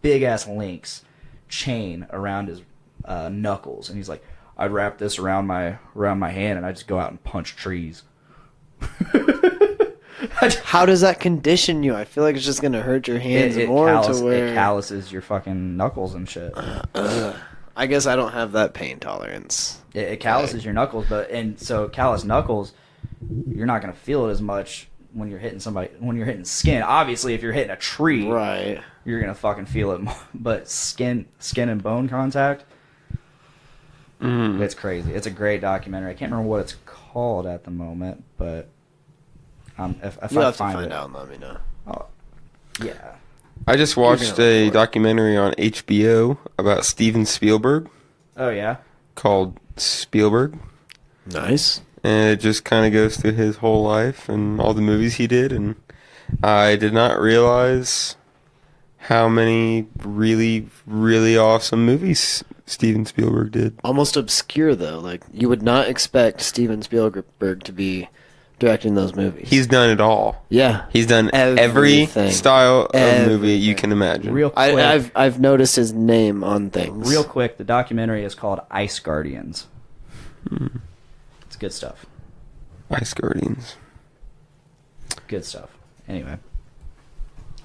big ass Lynx chain around his knuckles, and he's like, I'd wrap this around my hand and I just go out and punch trees. How does that condition you? I feel like it's just gonna hurt your hands more to where it calluses your fucking knuckles and shit. I guess I don't have that pain tolerance. It calluses your knuckles, so calloused knuckles, you're not gonna feel it as much when you're hitting somebody, when you're hitting skin. Obviously, if you're hitting a tree, right, you're gonna fucking feel it more. But skin and bone contact, It's crazy. It's a great documentary. I can't remember what it's called at the moment, but if You'll I have to find find it, out and let me know. yeah. I just watched a documentary on HBO about Steven Spielberg Oh yeah. called Spielberg. Nice. And it just kind of goes through his whole life and all the movies he did. And I did not realize how many really, really awesome movies Steven Spielberg did. Almost obscure, though. Like, you would not expect Steven Spielberg to be directing those movies. He's done it all. Yeah. He's done every Everything. style of movie Everything. you can imagine. Real quick. I've noticed his name on things. Real quick. The documentary is called Ice Guardians. It's good stuff. Ice Guardians. Good stuff. Anyway.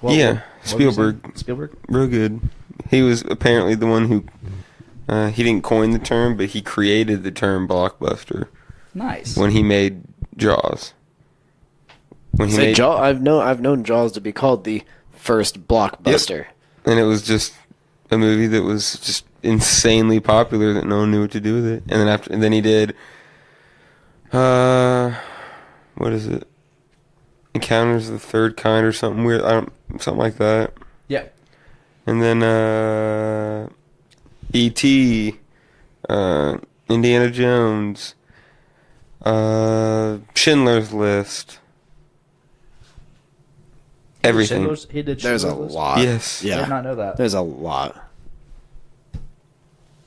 Yeah, were you Spielberg. saying? Spielberg. Real good. He was apparently the one who, he didn't coin the term, but he created the term blockbuster Nice. when he made Jaws. When he Say made, Jaws, I've known Jaws to be called the first blockbuster. and it was just a movie that was just insanely popular that no one knew what to do with it. And then he did, what is it? Encounters of the Third Kind or something weird. Something like that. Yeah. And then E.T., Indiana Jones, Schindler's List, everything. He did There's a Schindler's List? lot. Yes. I did Yeah. not know that. There's a lot.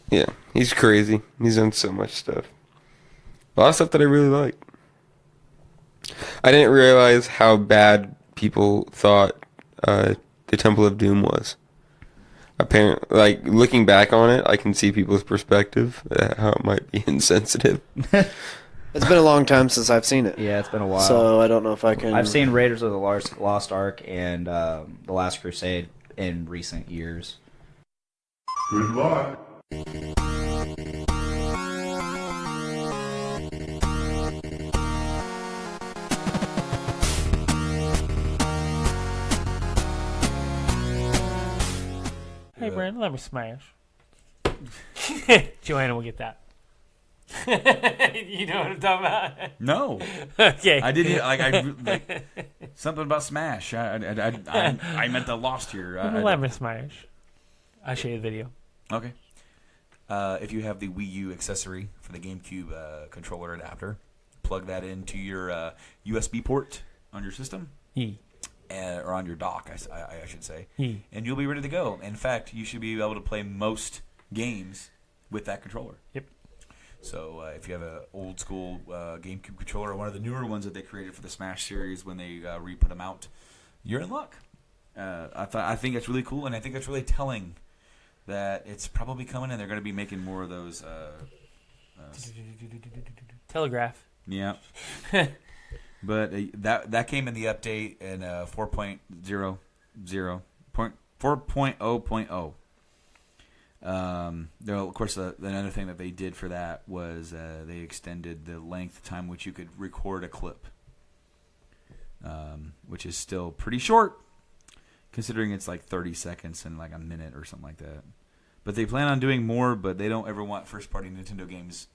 Yeah, he's crazy. He's done so much stuff. A lot of stuff that I really like. I didn't realize how bad people thought the Temple of Doom was. Apparently, like, looking back on it, I can see people's perspective, how it might be insensitive. It's been a long time since I've seen it. Yeah, it's been a while. So I don't know if I can. I've seen Raiders of the Lost Ark and The Last Crusade in recent years. Good luck. Hey, Brandon, let me smash. Joanna will get that. You know what I'm talking about? No, Okay. I didn't like something about Smash. I meant the Lost here. Let me smash. I'll show you the video. Okay. If you have the Wii U accessory for the GameCube controller adapter, plug that into your USB port on your system, or on your dock, I should say, and you'll be ready to go. In fact, you should be able to play most games with that controller. Yep. So if you have an old school GameCube controller or one of the newer ones that they created for the Smash series when they re-put them out, you're in luck. I think that's really cool, and I think that's really telling that it's probably coming, and they're going to be making more of those. Telegraph. Yeah. But that came in the update in 4.0.0. Of course, another thing that they did for that was they extended the length of time which you could record a clip, which is still pretty short, considering it's like 30 seconds and like a minute or something like that. But they plan on doing more, but they don't ever want first-party Nintendo games.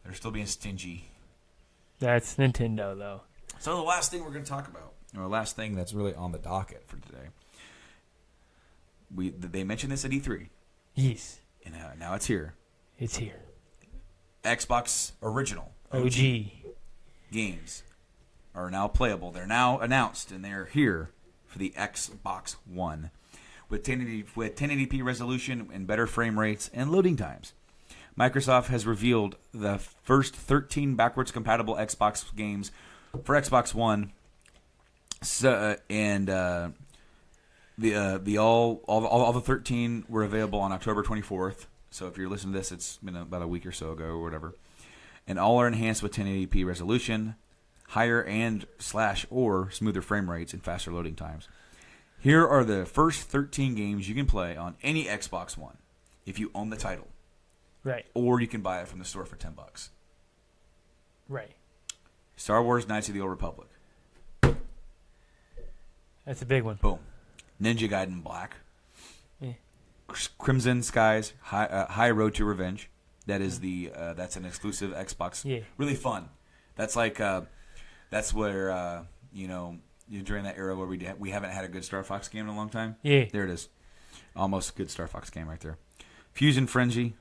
They're still being stingy. That's Nintendo, though. So the last thing we're going to talk about, or the last thing that's really on the docket for today, they mentioned this at E3. Yes. And now it's here. It's here. Xbox original OG games are now playable. They're now announced, and they're here for the Xbox One with 1080p resolution and better frame rates and loading times. Microsoft has revealed the first 13 backwards compatible Xbox games for Xbox One, and all the 13 were available on October 24th. So if you're listening to this, it's been about a week or so ago or whatever. And all are enhanced with 1080p resolution, higher or smoother frame rates, and faster loading times. Here are the first 13 games you can play on any Xbox One if you own the title. Right. Or you can buy it from the store for $10. Right. Star Wars Knights of the Old Republic. That's a big one. Boom. Ninja Gaiden Black. Yeah. Crimson Skies, High Road to Revenge. That is that's an exclusive Xbox. Yeah. Really fun. That's like that's where during that era where we haven't had a good Star Fox game in a long time. Yeah. There it is. Almost a good Star Fox game right there. Fusion Frenzy.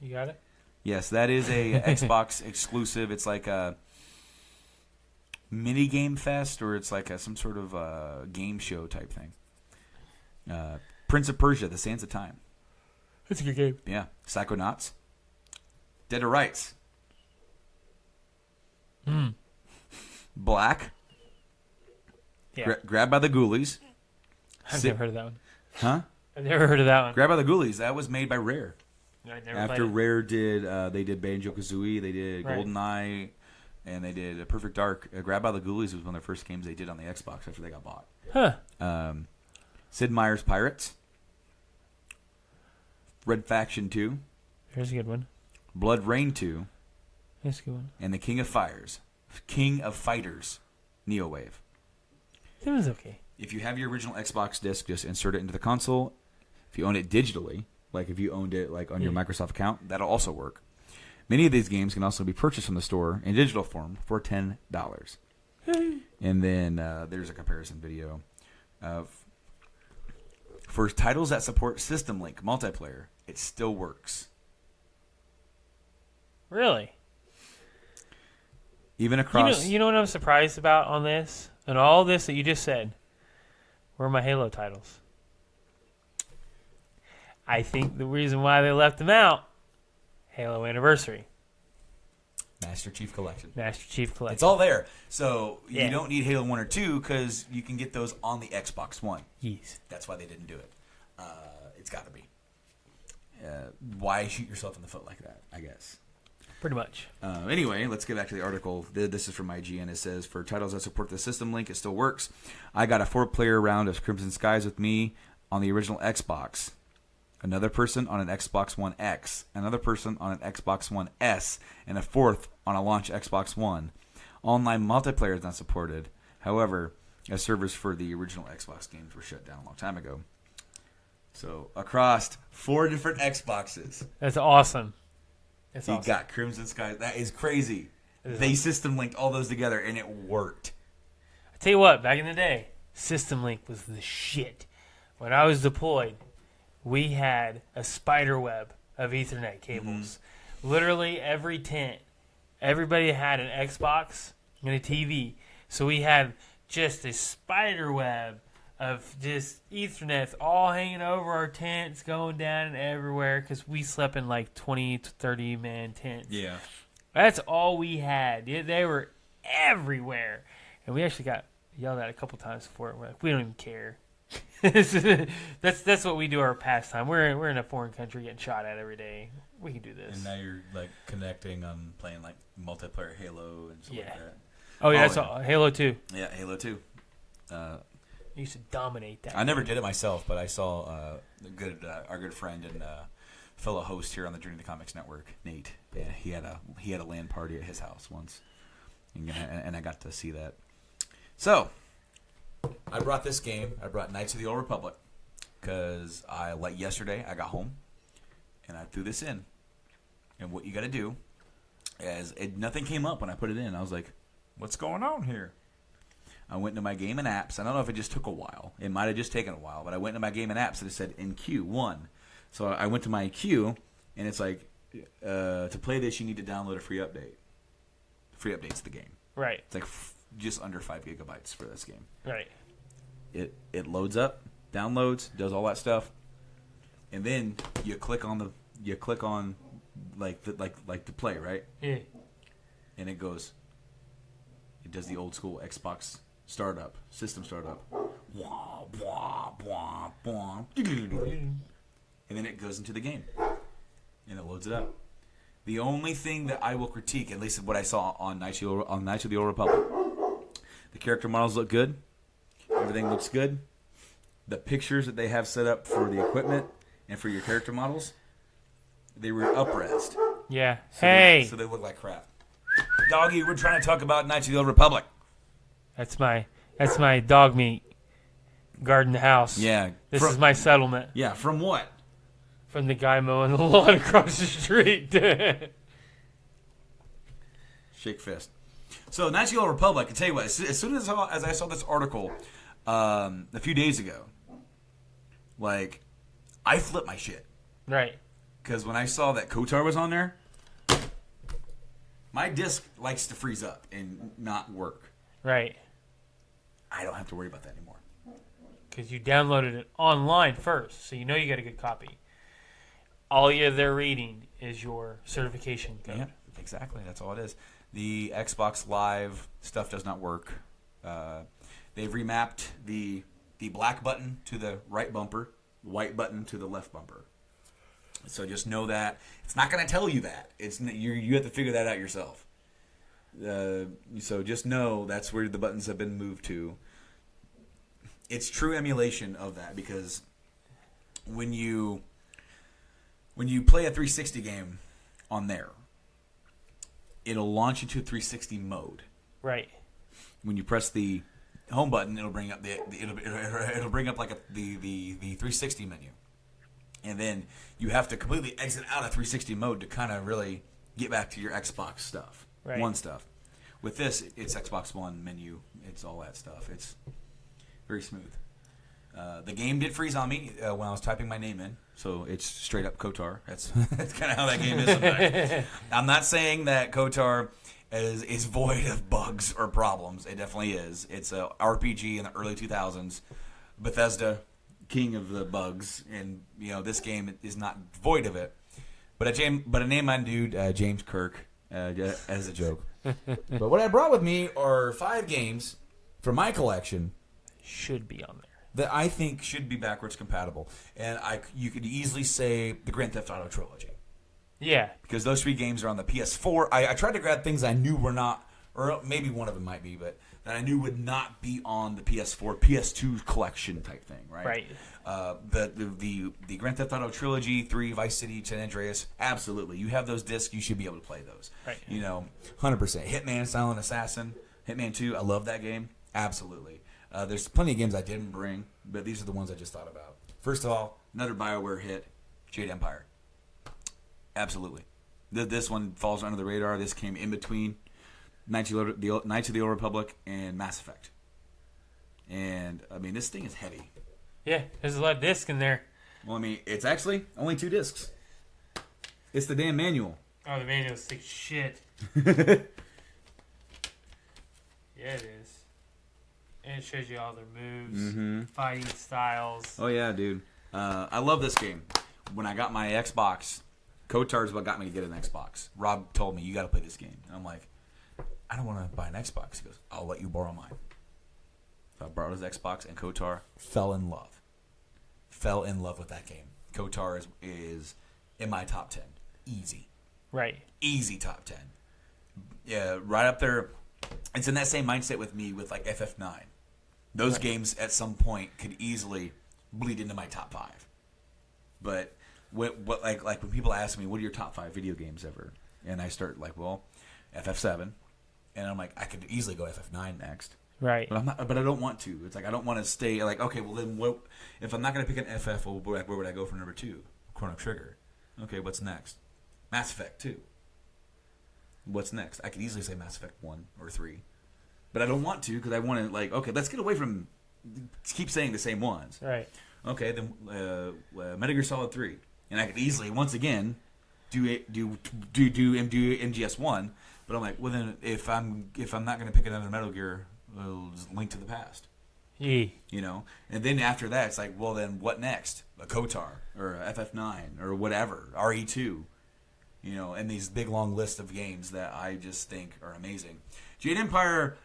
You got it? Yes, that is a Xbox exclusive. It's like a mini game fest, or it's like some sort of game show type thing. Prince of Persia: The Sands of Time. That's a good game. Yeah. Psychonauts. Dead or Rights. Black. Yeah. Grabbed by the Ghoulies. I've never heard of that one. Huh? I've never heard of that one. Grabbed by the Ghoulies. That was made by Rare. I never After played it. Rare did, they did Banjo-Kazooie, they did Right. GoldenEye, and they did Perfect Dark. Grabbed by the Ghoulies was one of the first games they did on the Xbox after they got bought. Huh. Sid Meier's Pirates. Red Faction 2. Here's a good one. Blood Rain 2. That's a good one. And the King of Fighters, NeoWave. That was okay. If you have your original Xbox disc, just insert it into the console. If you own it digitally, like if you owned it like on your Microsoft account, that'll also work. Many of these games can also be purchased from the store in digital form for $10. And then there's a comparison video of for titles that support System Link multiplayer. It still works. Really? Even across... You know what I'm surprised about on this? And all this that you just said? Where are my Halo titles? I think the reason why they left them out, Halo Anniversary. Master Chief Collection. Master Chief Collection. It's all there. So Yeah. you don't need Halo 1 or 2 because you can get those on the Xbox One. Yes. That's why they didn't do it. It's got to be. Why shoot yourself in the foot like that, I guess. Pretty much. Anyway, let's get back to the article. This is from IGN. It says, for titles that support the System Link, it still works. I got a 4-player round of Crimson Skies with me on the original Xbox. Another person on an Xbox One X. Another person on an Xbox One S. And a fourth on a launch Xbox One. Online multiplayer is not supported. However, as servers for the original Xbox games were shut down a long time ago. So, across 4 different Xboxes. That's awesome. That's You awesome. got Crimson Skies. That is crazy. They system linked all those together, and it worked. I tell you what, back in the day, System Link was the shit. When I was deployed, we had a spider web of Ethernet cables. Literally every tent, everybody had an Xbox and a TV. So we had just a spider web of just Ethernets all hanging over our tents, going down and everywhere, because we slept in like 20 to 30 man tents. Yeah. That's all we had. They were everywhere. And we actually got yelled at a couple times for it. We're like, we don't even care. that's what we do our pastime. We're in a foreign country getting shot at every day. We can do this. And now you're like connecting on playing like multiplayer Halo and stuff like that. Oh yeah, that's all. Halo 2. Yeah, Halo 2. You used to dominate that. I never did it myself, but I saw our good friend and fellow host here on the Journey to the Comics Network, Nate. Yeah, he had a LAN party at his house once, and I got to see that. So, I brought this game. I brought Knights of the Old Republic because yesterday I got home and I threw this in. And what you got to do is nothing came up when I put it in. I was like, "What's going on here?" I went into my game and apps. I don't know if it just took a while. It might have just taken a while, but I went into my game and apps and it said in queue 1. So I went to my queue and it's like, to play this, you need to download a free update. Free updates to the game. Right. It's like just under 5 gigabytes for this game. Right. It loads up, downloads, does all that stuff, and then you click on like to play, right? Yeah. And it does the old school Xbox system startup. Wah, wah, wah, wah. And then it goes into the game. And it loads it up. The only thing that I will critique, at least what I saw on Knights of the Old Republic, the character models look good. Everything looks good. The pictures that they have set up for the equipment and for your character models, they were up-resed. Yeah. So they look like crap. Doggy, we're trying to talk about Knights of the Old Republic. That's my dog meat. Guarding the house. Yeah. This is my settlement. Yeah, from what? from the guy mowing the lawn across the street. Shake fist. So, Knights of the Old Republic, I can tell you what, as soon as I saw this article a few days ago, like, I flipped my shit. Right. Because when I saw that KOTOR was on there, my disc likes to freeze up and not work. Right. I don't have to worry about that anymore. Because you downloaded it online first, so you know you got a good copy. All they're reading is your certification code. Yeah, exactly. That's all it is. The Xbox Live stuff does not work. They've remapped the black button to the right bumper, the white button to the left bumper. So just know that it's not going to tell you that. You have to figure that out yourself. So just know that's where the buttons have been moved to. It's true emulation of that, because when you play a 360 game on there, it'll launch you to 360 mode. Right. When you press the home button, it'll bring up it'll bring up like the 360 menu, and then you have to completely exit out of 360 mode to kind of really get back to your Xbox stuff, One stuff. With this, it's Xbox One menu. It's all that stuff. It's very smooth. The game did freeze on me when I was typing my name in, so it's straight up KOTOR. That's kind of how that game is sometimes. I'm not saying that KOTOR is void of bugs or problems. It definitely is. It's a RPG in the early 2000s. Bethesda, king of the bugs, and this game is not void of it. But I named my dude James Kirk as a joke. But what I brought with me are 5 games from my collection. Should be on there. That I think should be backwards compatible. And you could easily say the Grand Theft Auto trilogy. Yeah. Because those 3 games are on the PS4. I tried to grab things I knew were not, or maybe one of them might be, but that I knew would not be on the PS4, PS2 collection type thing, right? Right. The Grand Theft Auto trilogy, 3, Vice City, San Andreas, absolutely. You have those discs, you should be able to play those. Right. 100%. Hitman, Silent Assassin, Hitman 2, I love that game. Absolutely. There's plenty of games I didn't bring, but these are the ones I just thought about. First of all, another BioWare hit, Jade Empire. Absolutely. This one falls under the radar. This came in between Knights of the Old Republic and Mass Effect. And, this thing is heavy. Yeah, there's a lot of discs in there. Well, it's actually only 2 discs. It's the damn manual. Oh, the manual's thick shit. Yeah, it is. And it shows you all their moves, fighting styles. Oh, yeah, dude. I love this game. When I got my Xbox, KOTOR is what got me to get an Xbox. Rob told me, you got to play this game. And I'm like, I don't want to buy an Xbox. He goes, I'll let you borrow mine. So I borrowed his Xbox, and KOTOR fell in love. Fell in love with that game. KOTOR is in my top 10. Easy. Right. Easy top 10. Yeah, right up there. It's in that same mindset with me with like FF9. Those games at some point could easily bleed into my top 5. But what like when people ask me, what are your top 5 video games ever? And I start like, well, FF7. And I'm like, I could easily go FF9 next. Right. But I don't want to. It's like I don't want to stay like, okay, well then what if I'm not going to pick an FF, well, where would I go for number 2? Chrono Trigger. Okay, what's next? Mass Effect 2. What's next? I could easily say Mass Effect 1 or 3. But I don't want to because I want to, like, okay, let's get away from keep saying the same ones. Right. Okay, then Metal Gear Solid 3. And I could easily, once again, do MGS 1. But I'm like, well, then if I'm not going to pick another Metal Gear, Link to the Past. Yeah. And then after that, it's like, well, then what next? A KOTOR or a FF9 or whatever, RE2. And these big long list of games that I just think are amazing. Jade Empire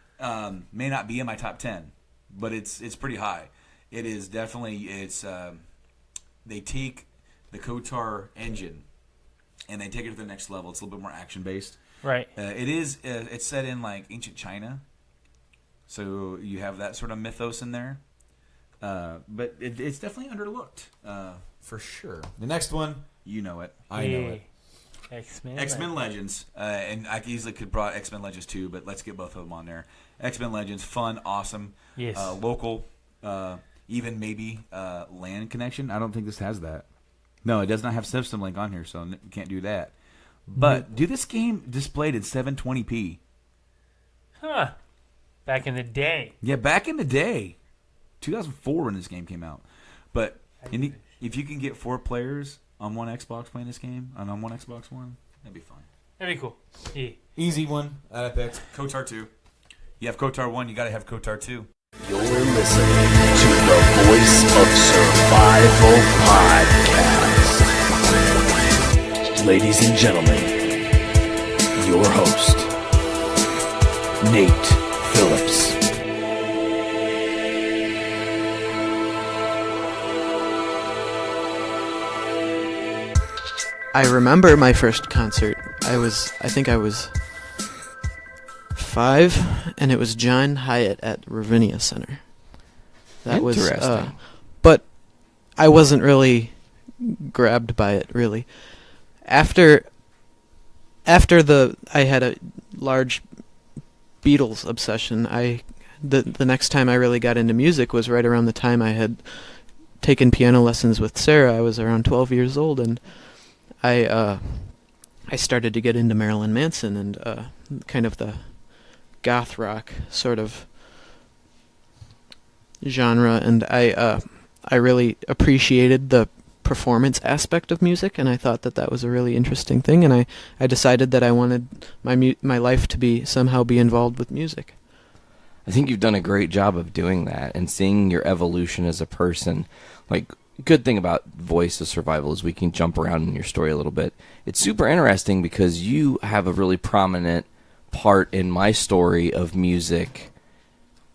may not be in my top 10, but it's pretty high. It is definitely they take the KOTOR engine and they take it to the next level. It's a little bit more action based. Right. It's set in like ancient China, so you have that sort of mythos in there. But it's definitely underlooked for sure. The next one, you know it. I know it. X-Men Legends, and I easily could brought X-Men Legends 2, but let's get both of them on there. X-Men Legends, fun, awesome, yes, local, even maybe LAN connection. I don't think this has that, No, it does not have System Link on here, so you can't do that. But this game displayed at 720p. Huh. Back in the day. Yeah, back in the day. 2004 when this game came out. But if you can get 4 players on one Xbox playing this game, and on one Xbox One, that'd be fine. That'd be cool. Yeah. Easy one. I picked KOTOR 2. You have KOTOR 1, you got to have KOTOR 2. You're listening to the Voice of Survival Podcast. Ladies and gentlemen, your host, Nate Phillips. I remember my first concert. I think I was 5, and it was John Hyatt at Ravinia Center. That was Interesting. but I wasn't really grabbed by it really. After I had a large Beatles obsession. The next time I really got into music was right around the time I had taken piano lessons with Sarah. I was around 12 years old, and I started to get into Marilyn Manson and kind of the goth rock sort of genre, and I really appreciated the performance aspect of music, and I thought that was a really interesting thing, and I decided that I wanted my life to be involved with music. I think you've done a great job of doing that and seeing your evolution as a person. Like, good thing about Voice of Survival is we can jump around in your story a little bit. It's super interesting because you have a really prominent part in my story of music,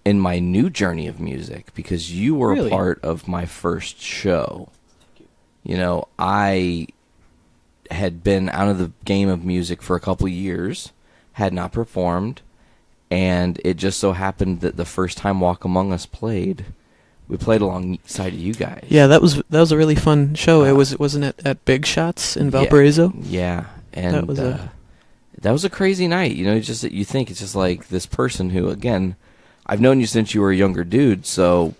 in my new journey of music, because you were Really? a part of my first show. You know, I had been out of the game of music for a couple of years, had not performed, and it just so happened that the first time Walk Among Us played, we played alongside of you guys. Yeah, that was a really fun show. Wasn't it at Big Shots in Valparaiso? Yeah, and That was that was a crazy night. You know, it's just that you think it's just like this person who, again, I've known you since you were a younger dude, so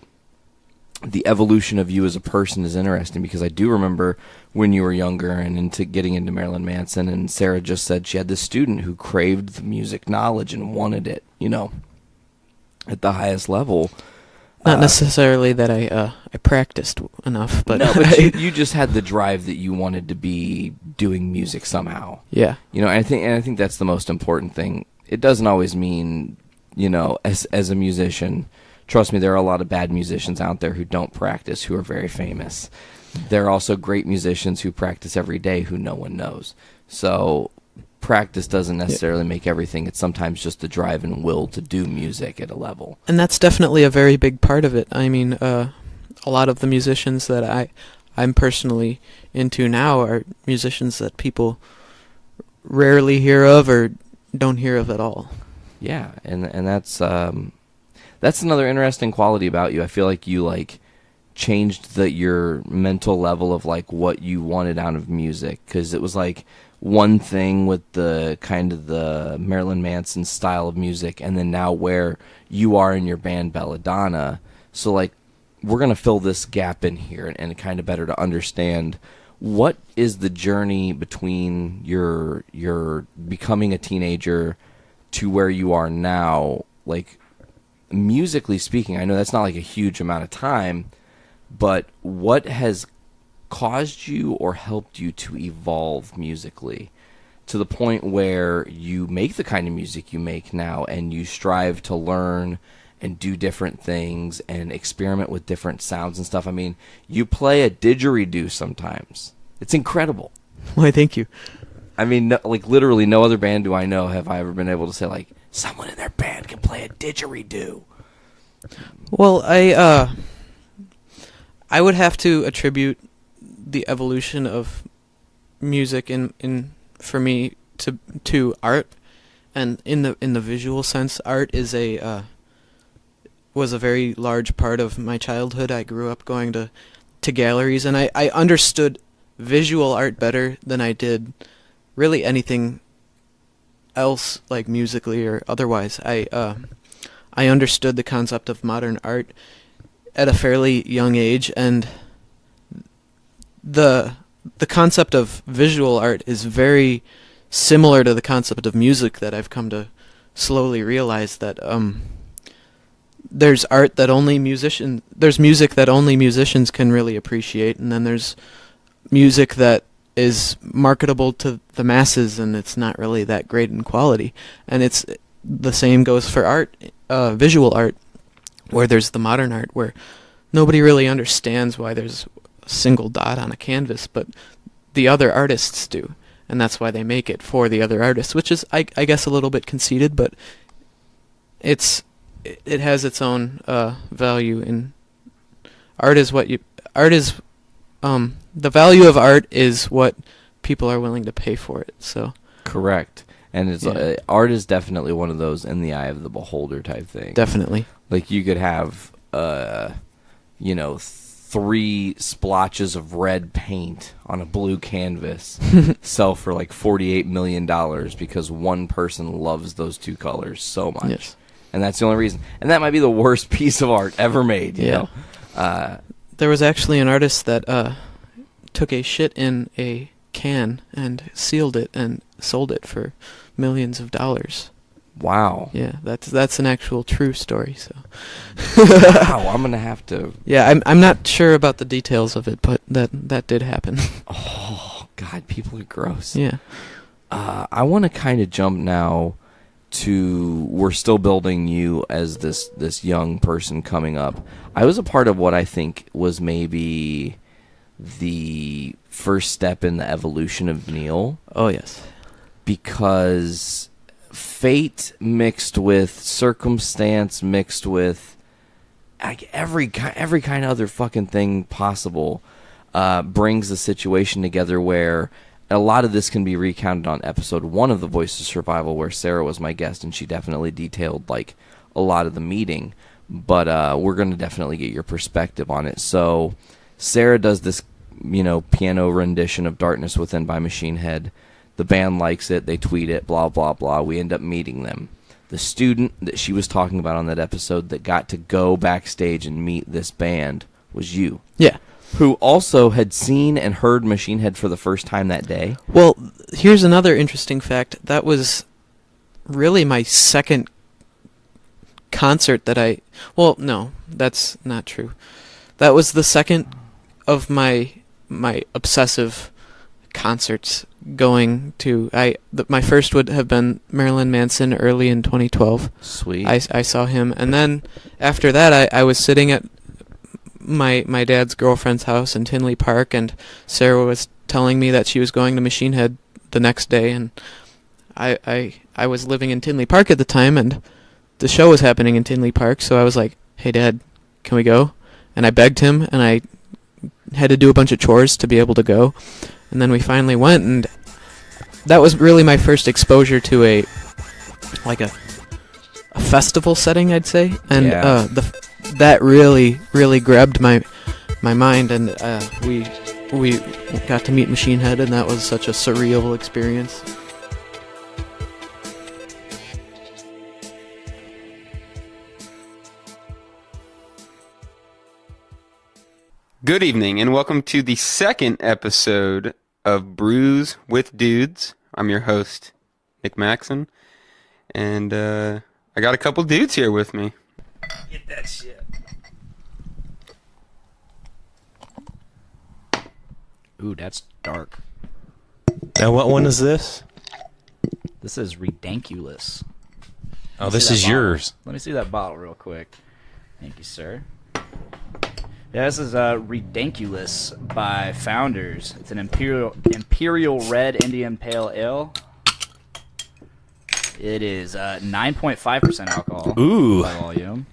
the evolution of you as a person is interesting because I do remember when you were younger and into getting into Marilyn Manson, and Sarah just said she had this student who craved the music knowledge and wanted it, you know, at the highest level. Not necessarily that I practiced enough, but no, but you just had the drive that you wanted to be doing music somehow. Yeah. You know, I think that's the most important thing. It doesn't always mean, you know, as a musician, trust me, there are a lot of bad musicians out there who don't practice, who are very famous. There are also great musicians who practice every day who no one knows. So practice doesn't necessarily make everything. It's sometimes just the drive and will to do music at a level. And that's definitely a very big part of it. I mean, a lot of the musicians that I'm personally into now are musicians that people rarely hear of or don't hear of at all. Yeah, and that's another interesting quality about you. I feel like you changed your mental level of what you wanted out of music, because it was one thing with the kind of the Marilyn Manson style of music, and then now where you are in your band Belladonna. So we're going to fill this gap in here and kind of better to understand what is the journey between your becoming a teenager to where you are now, musically speaking. I know that's not a huge amount of time, but what has caused you or helped you to evolve musically to the point where you make the kind of music you make now and you strive to learn and do different things and experiment with different sounds and stuff? I mean, you play a didgeridoo sometimes. It's incredible. Why, thank you. I mean, literally no other band do I know have I ever been able to say, someone in their band can play a didgeridoo. Well, I would have to attribute the evolution of music for me to art, and in the visual sense, art is was a very large part of my childhood. I grew up going to galleries, and I understood visual art better than I did really anything else, musically or otherwise. I understood the concept of modern art at a fairly young age, and the the concept of visual art is very similar to the concept of music that I've come to slowly realize that there's art that there's music that only musicians can really appreciate, and then there's music that is marketable to the masses and it's not really that great in quality. And it's the same goes for art, visual art, where there's the modern art where nobody really understands why there's a single dot on a canvas, but the other artists do, and that's why they make it for the other artists, which is I guess a little bit conceited, but it has its own value. In the value of art is what people are willing to pay for it. So correct. And it's art is definitely one of those in the eye of the beholder type thing. Definitely. Like you could have 3 splotches of red paint on a blue canvas sell for like $48 million because one person loves those 2 colors so much. Yes. And that's the only reason. And that might be the worst piece of art ever made, you know. There was actually an artist that took a shit in a can and sealed it and sold it for millions of dollars. Wow. Yeah, that's an actual true story. So. Wow, I'm gonna have to. Yeah, I'm not sure about the details of it, but that did happen. Oh God, people are gross. Yeah. I want to kind of jump now to we're still building you as this young person coming up. I was a part of what I think was maybe the first step in the evolution of Neil. Oh yes. Because fate mixed with circumstance mixed with every kind of other fucking thing possible brings the situation together where a lot of this can be recounted on episode 1 of The Voice of Survival, where Sarah was my guest and she definitely detailed like a lot of the meeting, but we're going to definitely get your perspective on it. So Sarah does this piano rendition of Darkness Within by Machine Head. The band likes it. They tweet it, blah, blah, blah. We end up meeting them. The student that she was talking about on that episode that got to go backstage and meet this band was you. Yeah. Who also had seen and heard Machine Head for the first time that day. Well, here's another interesting fact. That was really my second concert that well, no, that's not true. That was the second of my obsessive concerts going to. My first would have been Marilyn Manson early in 2012. Sweet. I saw him, and then after that I was sitting at my dad's girlfriend's house in Tinley Park, and Sarah was telling me that she was going to Machine Head the next day, and I was living in Tinley Park at the time, and the show was happening in Tinley Park, so I was like, "Hey Dad, can we go?" And I begged him, and I had to do a bunch of chores to be able to go. And then we finally went, and that was really my first exposure to a festival setting, I'd say. And that really grabbed my mind, and we got to meet Machine Head, and that was such a surreal experience. Good evening, and welcome to the second episode of Brews with Dudes. I'm your host, Nick Maxon, and I got a couple dudes here with me. Get that shit. Ooh, that's dark. Now, what one is this? This is Ridiculous. Oh, this is yours. Let me see that bottle real quick. Thank you, sir. Yeah, this is Ridiculous by Founders. It's an Imperial Red Indian Pale Ale. It is 9.5% alcohol by volume,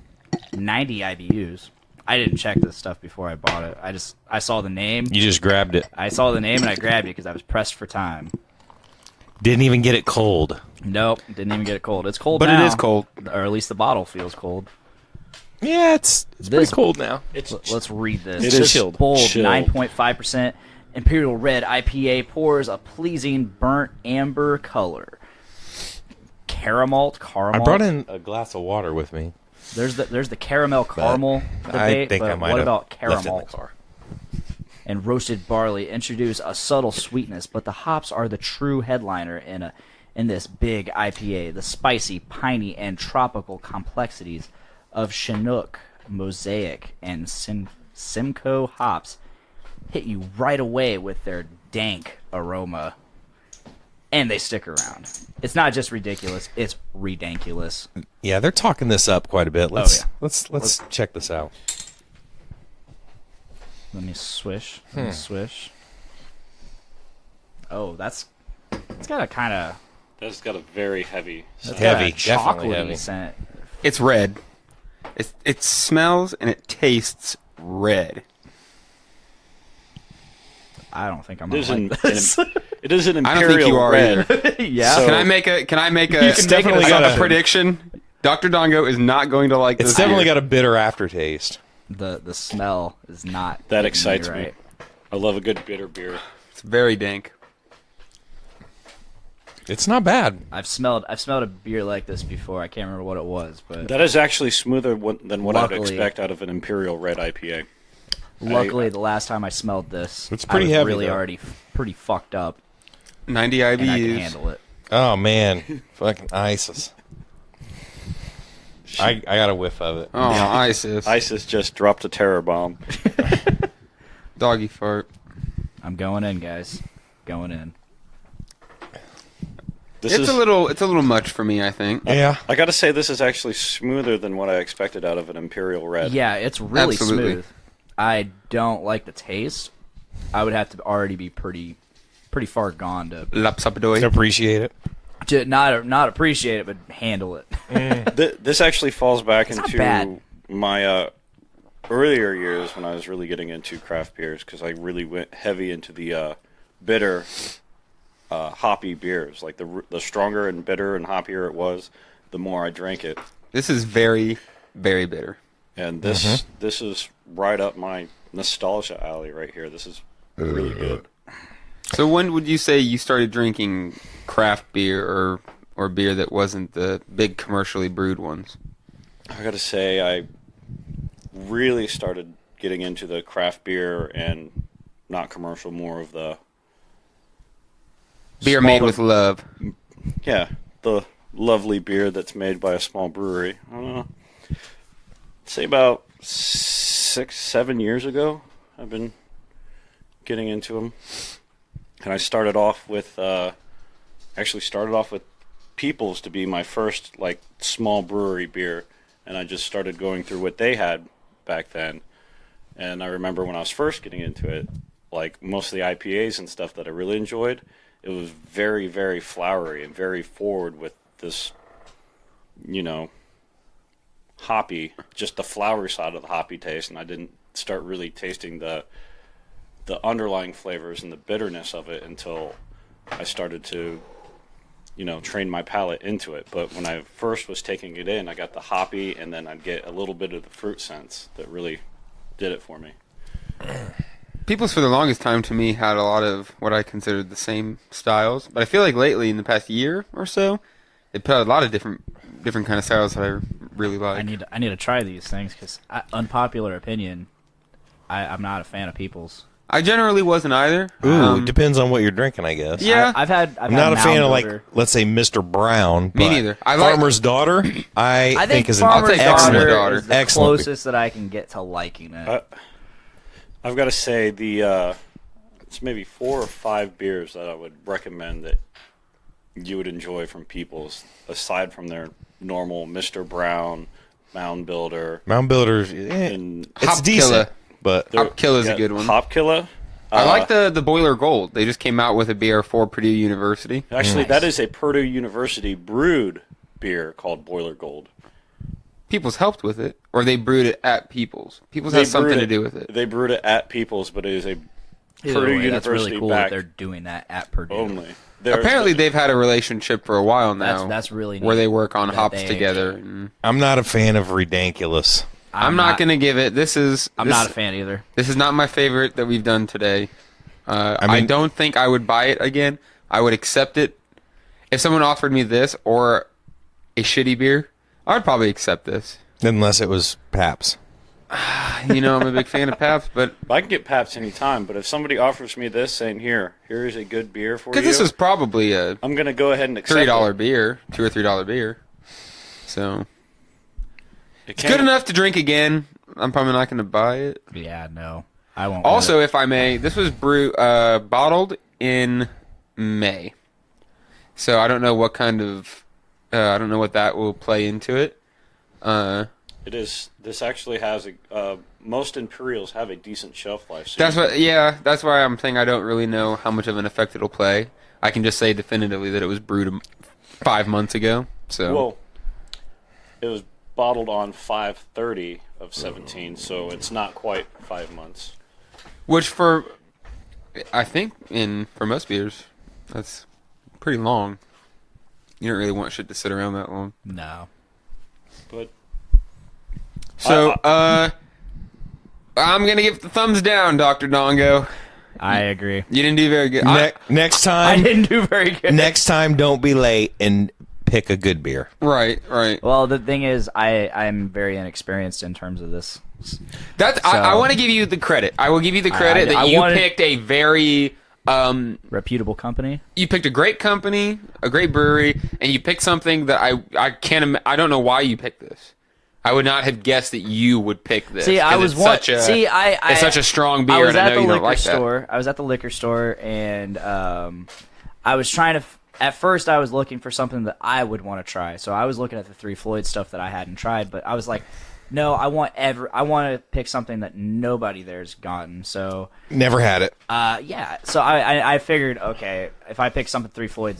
90 IBUs. I didn't check this stuff before I bought it. I saw the name. You just grabbed it. I saw the name and I grabbed it because I was pressed for time. Didn't even get it cold. Nope, didn't even get it cold. It's cold but now. But it is cold. Or at least the bottle feels cold. Yeah, it's pretty cold now. Let's read this. It is chilled. Bold, 9.5% Imperial Red IPA pours a pleasing burnt amber color. Caramel. I brought in a glass of water with me. There's the caramel debate. I think but I might what have about caramel? left it in the car. and roasted barley introduce a subtle sweetness, but the hops are the true headliner in this big IPA. The spicy, piney, and tropical complexities of Chinook, Mosaic, and Simcoe hops hit you right away with their dank aroma, and they stick around. It's not just ridiculous; it's ridiculous. Yeah, they're talking this up quite a bit. Let's check this out. Let me swish. Swish. Oh, it's got a kind of. That's got a very heavy. Heavy, definitely heavy. Scent. It's red. It smells and it tastes red. I don't think I'm gonna like this. It is an imperial I don't think you are red. either. Yeah. So, can I make a prediction? Dr. Dongo is not going to like this. It's definitely beer. got a bitter aftertaste. The smell is not. That excites right. me. I love a good bitter beer. It's very dank. It's not bad. I've smelled a beer like this before. I can't remember what it was, but That is actually smoother than what I'd Luckily- expect out of an imperial red IPA. luckily the last time I smelled this, It's pretty I was heavy, really though. already pretty fucked up, 90 and I can IBUs. handle it. Oh man, fucking ISIS. I got a whiff of it. Oh, ISIS. ISIS just dropped a terror bomb. Doggy fart. I'm going in, guys. Going in. It's a little much for me, I think. Yeah. I got to say, this is actually smoother than what I expected out of an imperial red. Yeah, it's really Absolutely. smooth. I don't like the taste. I would have to already be pretty far gone to Lapsapadoy. Appreciate it. not appreciate it, but handle it. This actually falls back It's not into bad. my earlier years when I was really getting into craft beers, because I really went heavy into the bitter, hoppy beers. Like the stronger and bitter and hoppier it was, the more I drank it. This is very, very bitter. And this is right up my nostalgia alley right here. This is really good. So when would you say you started drinking craft beer or beer that wasn't the big commercially brewed ones? I got to say, I really started getting into the craft beer and not commercial, more of the beer made with love. Yeah, the lovely beer that's made by a small brewery. I don't know. Say about 6-7 years ago, I've been getting into them, and I started off with Peoples to be my first like small brewery beer, and I just started going through what they had back then. And I remember when I was first getting into it, like most of the IPAs and stuff that I really enjoyed, it was very, very flowery and very forward with this, hoppy, just the flowery side of the hoppy taste, and I didn't start really tasting the underlying flavors and the bitterness of it until I started to, train my palate into it. But when I first was taking it in, I got the hoppy, and then I'd get a little bit of the fruit sense that really did it for me. People's for the longest time to me had a lot of what I considered the same styles, but I feel like lately in the past year or so, they put out a lot of different kind of styles that I really like. I need to try these things because unpopular opinion, I'm not a fan of People's. I generally wasn't either. Ooh, depends on what you're drinking, I guess. Yeah, I've had not a fan of Mound let's say Mr. Brown. Me but neither. I Farmer's Daughter. I think is an Farmer's excellent Daughter is the excellent. closest that I can get to liking it. I've got to say it's maybe 4 or 5 beers that I would recommend that you would enjoy from People's, aside from their normal Mr. Brown, Mound Builder. Mound Builder's and it's Hop decent, Killer. but Hop Killer's a good one. Hop Killer. I like the Boiler Gold. They just came out with a beer for Purdue University. Actually, that is a Purdue University brewed beer called Boiler Gold. People's helped with it, or they brewed it at People's. People's has something to do with it. They brewed it at People's, but it is a Either Purdue way, University that's really cool that backed they're doing that at Purdue. only. Apparently, they've had a relationship for a while now. That's really where neat they work on that hops they- together. And I'm not a fan of Ridiculous. I'm not going to give it. I'm not a fan either. This is not my favorite that we've done today. I don't think I would buy it again. I would accept it if someone offered me this or a shitty beer. I would probably accept this. Unless it was Pabst. I'm a big fan of Pabst, but I can get Pabst anytime. But if somebody offers me this, saying here is a good beer for you, because this is probably a I'm going to go ahead and accept $3 beer, $2 or $3 beer, so it's good enough to drink again. I'm probably not going to buy it. Yeah, no, I won't. Also, if I may, this was bottled in May, so I don't know what kind of I don't know what that will play into it. It is. This actually has most Imperials have a decent shelf life. So that's why I'm saying I don't really know how much of an effect it'll play. I can just say definitively that it was brewed 5 months ago. So, well, it was bottled on 5/30 of 17, so it's not quite 5 months. Which I think for most beers, that's pretty long. You don't really want shit to sit around that long. No. But so, I'm gonna give the thumbs down, Dr. Dongo. I agree. You didn't do very good. Next time, I didn't do very good. Next time, don't be late and pick a good beer. Right. Well, the thing is, I'm very inexperienced in terms of this. I want to give you the credit. I will give you the credit that you picked a very reputable company. You picked a great company, a great brewery, and you picked something that I don't know why you picked this. I would not have guessed that you would pick this. See, it's such a strong beer, and I know you don't like that. I was at the liquor store, and I was trying to. At first, I was looking for something that I would want to try. So I was looking at the Three Floyd stuff that I hadn't tried, but I was like, no, I want to pick something that nobody there's gotten. So never had it. Yeah. So I figured, okay, if I pick something Three Floyd,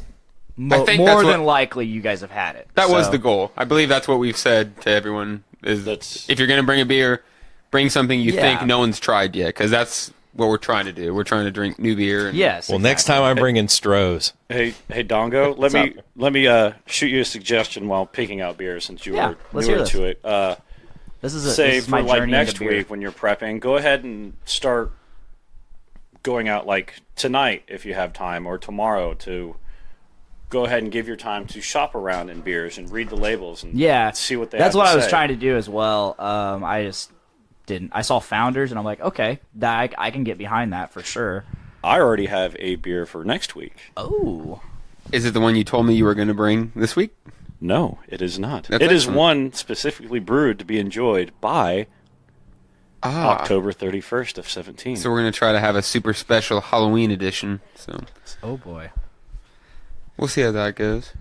more than likely you guys have had it. That was the goal. I believe that's what we've said to everyone. If you're going to bring a beer, bring something you think no one's tried yet, because that's what we're trying to do. We're trying to drink new beer. Yes. Well, next time I'm bringing Stroh's. Hey, Dongo, let me shoot you a suggestion while picking out beer, since you were newer to it. This is my like journey next into beer. week when you're prepping, go ahead and start going out like tonight if you have time, or tomorrow, to go ahead and give your time to shop around in beers and read the labels and see what they have to say. That's what I was trying to do as well. I just didn't. I saw Founders, and I'm like, okay, I can get behind that for sure. I already have a beer for next week. Oh. Is it the one you told me you were going to bring this week? No, it is not. That's it is excellent. one specifically brewed to be enjoyed by October 31st of 17. So we're going to try to have a super special Halloween edition. So. Oh, boy. We'll see how that goes.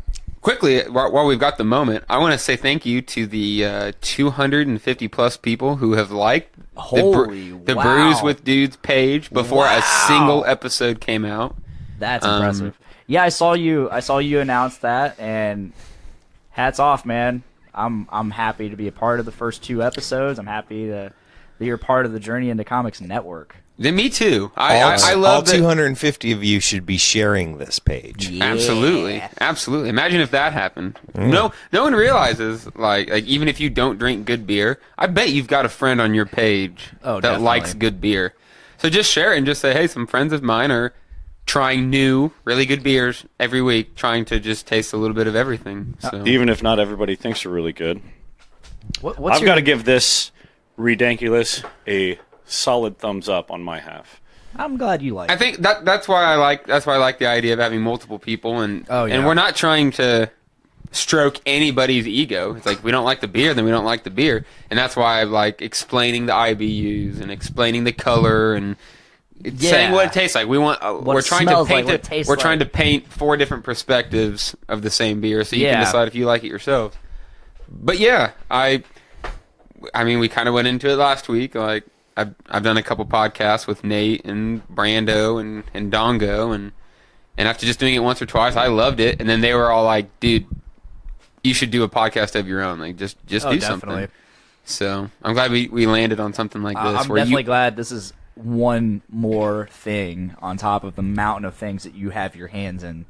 Quickly, while we've got the moment, I want to say thank you to the 250-plus people who have liked the Brews with Dudes page before a single episode came out. That's impressive. Yeah, I saw you announce that, and hats off, man. I'm happy to be a part of the first 2 episodes. I'm happy that you're part of the Journey into Comics network. Me too. I love all 250 of you should be sharing this page. Yeah. Absolutely. Imagine if that happened. No one realizes, like even if you don't drink good beer, I bet you've got a friend on your page that definitely likes good beer. So just share it and just say, hey, some friends of mine are trying new, really good beers every week, trying to just taste a little bit of everything. So. Even if not everybody thinks they're really good. I've got to give this Ridiculous a solid thumbs up on my half. I'm glad you like it. I think that's why I like the idea of having multiple people, and we're not trying to stroke anybody's ego. It's like, we don't like the beer, then we don't like the beer, and that's why I like explaining the IBUs and explaining the color and saying what it tastes like. We're trying to paint We're trying to paint 4 different perspectives of the same beer, so you can decide if you like it yourself. But yeah, I mean, we kind of went into it last week. Like, I've done a couple podcasts with Nate and Brando and Dongo, and after just doing it once or twice, I loved it. And then they were all like, "Dude, you should do a podcast of your own. Like, just do something." So I'm glad we landed on something like this. I'm definitely glad this is one more thing on top of the mountain of things that you have your hands in.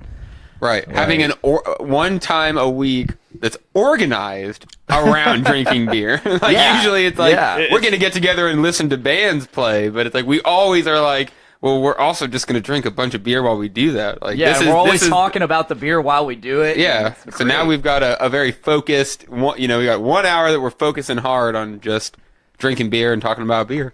Right. Having one time a week that's organized around drinking beer. Usually it's like, we're going to get together and listen to bands play, but it's like, we always are like, well, we're also just going to drink a bunch of beer while we do that. Like, we're always talking about the beer while we do it. Yeah. So now we've got a very focused, we got 1 hour that we're focusing hard on just drinking beer and talking about beer.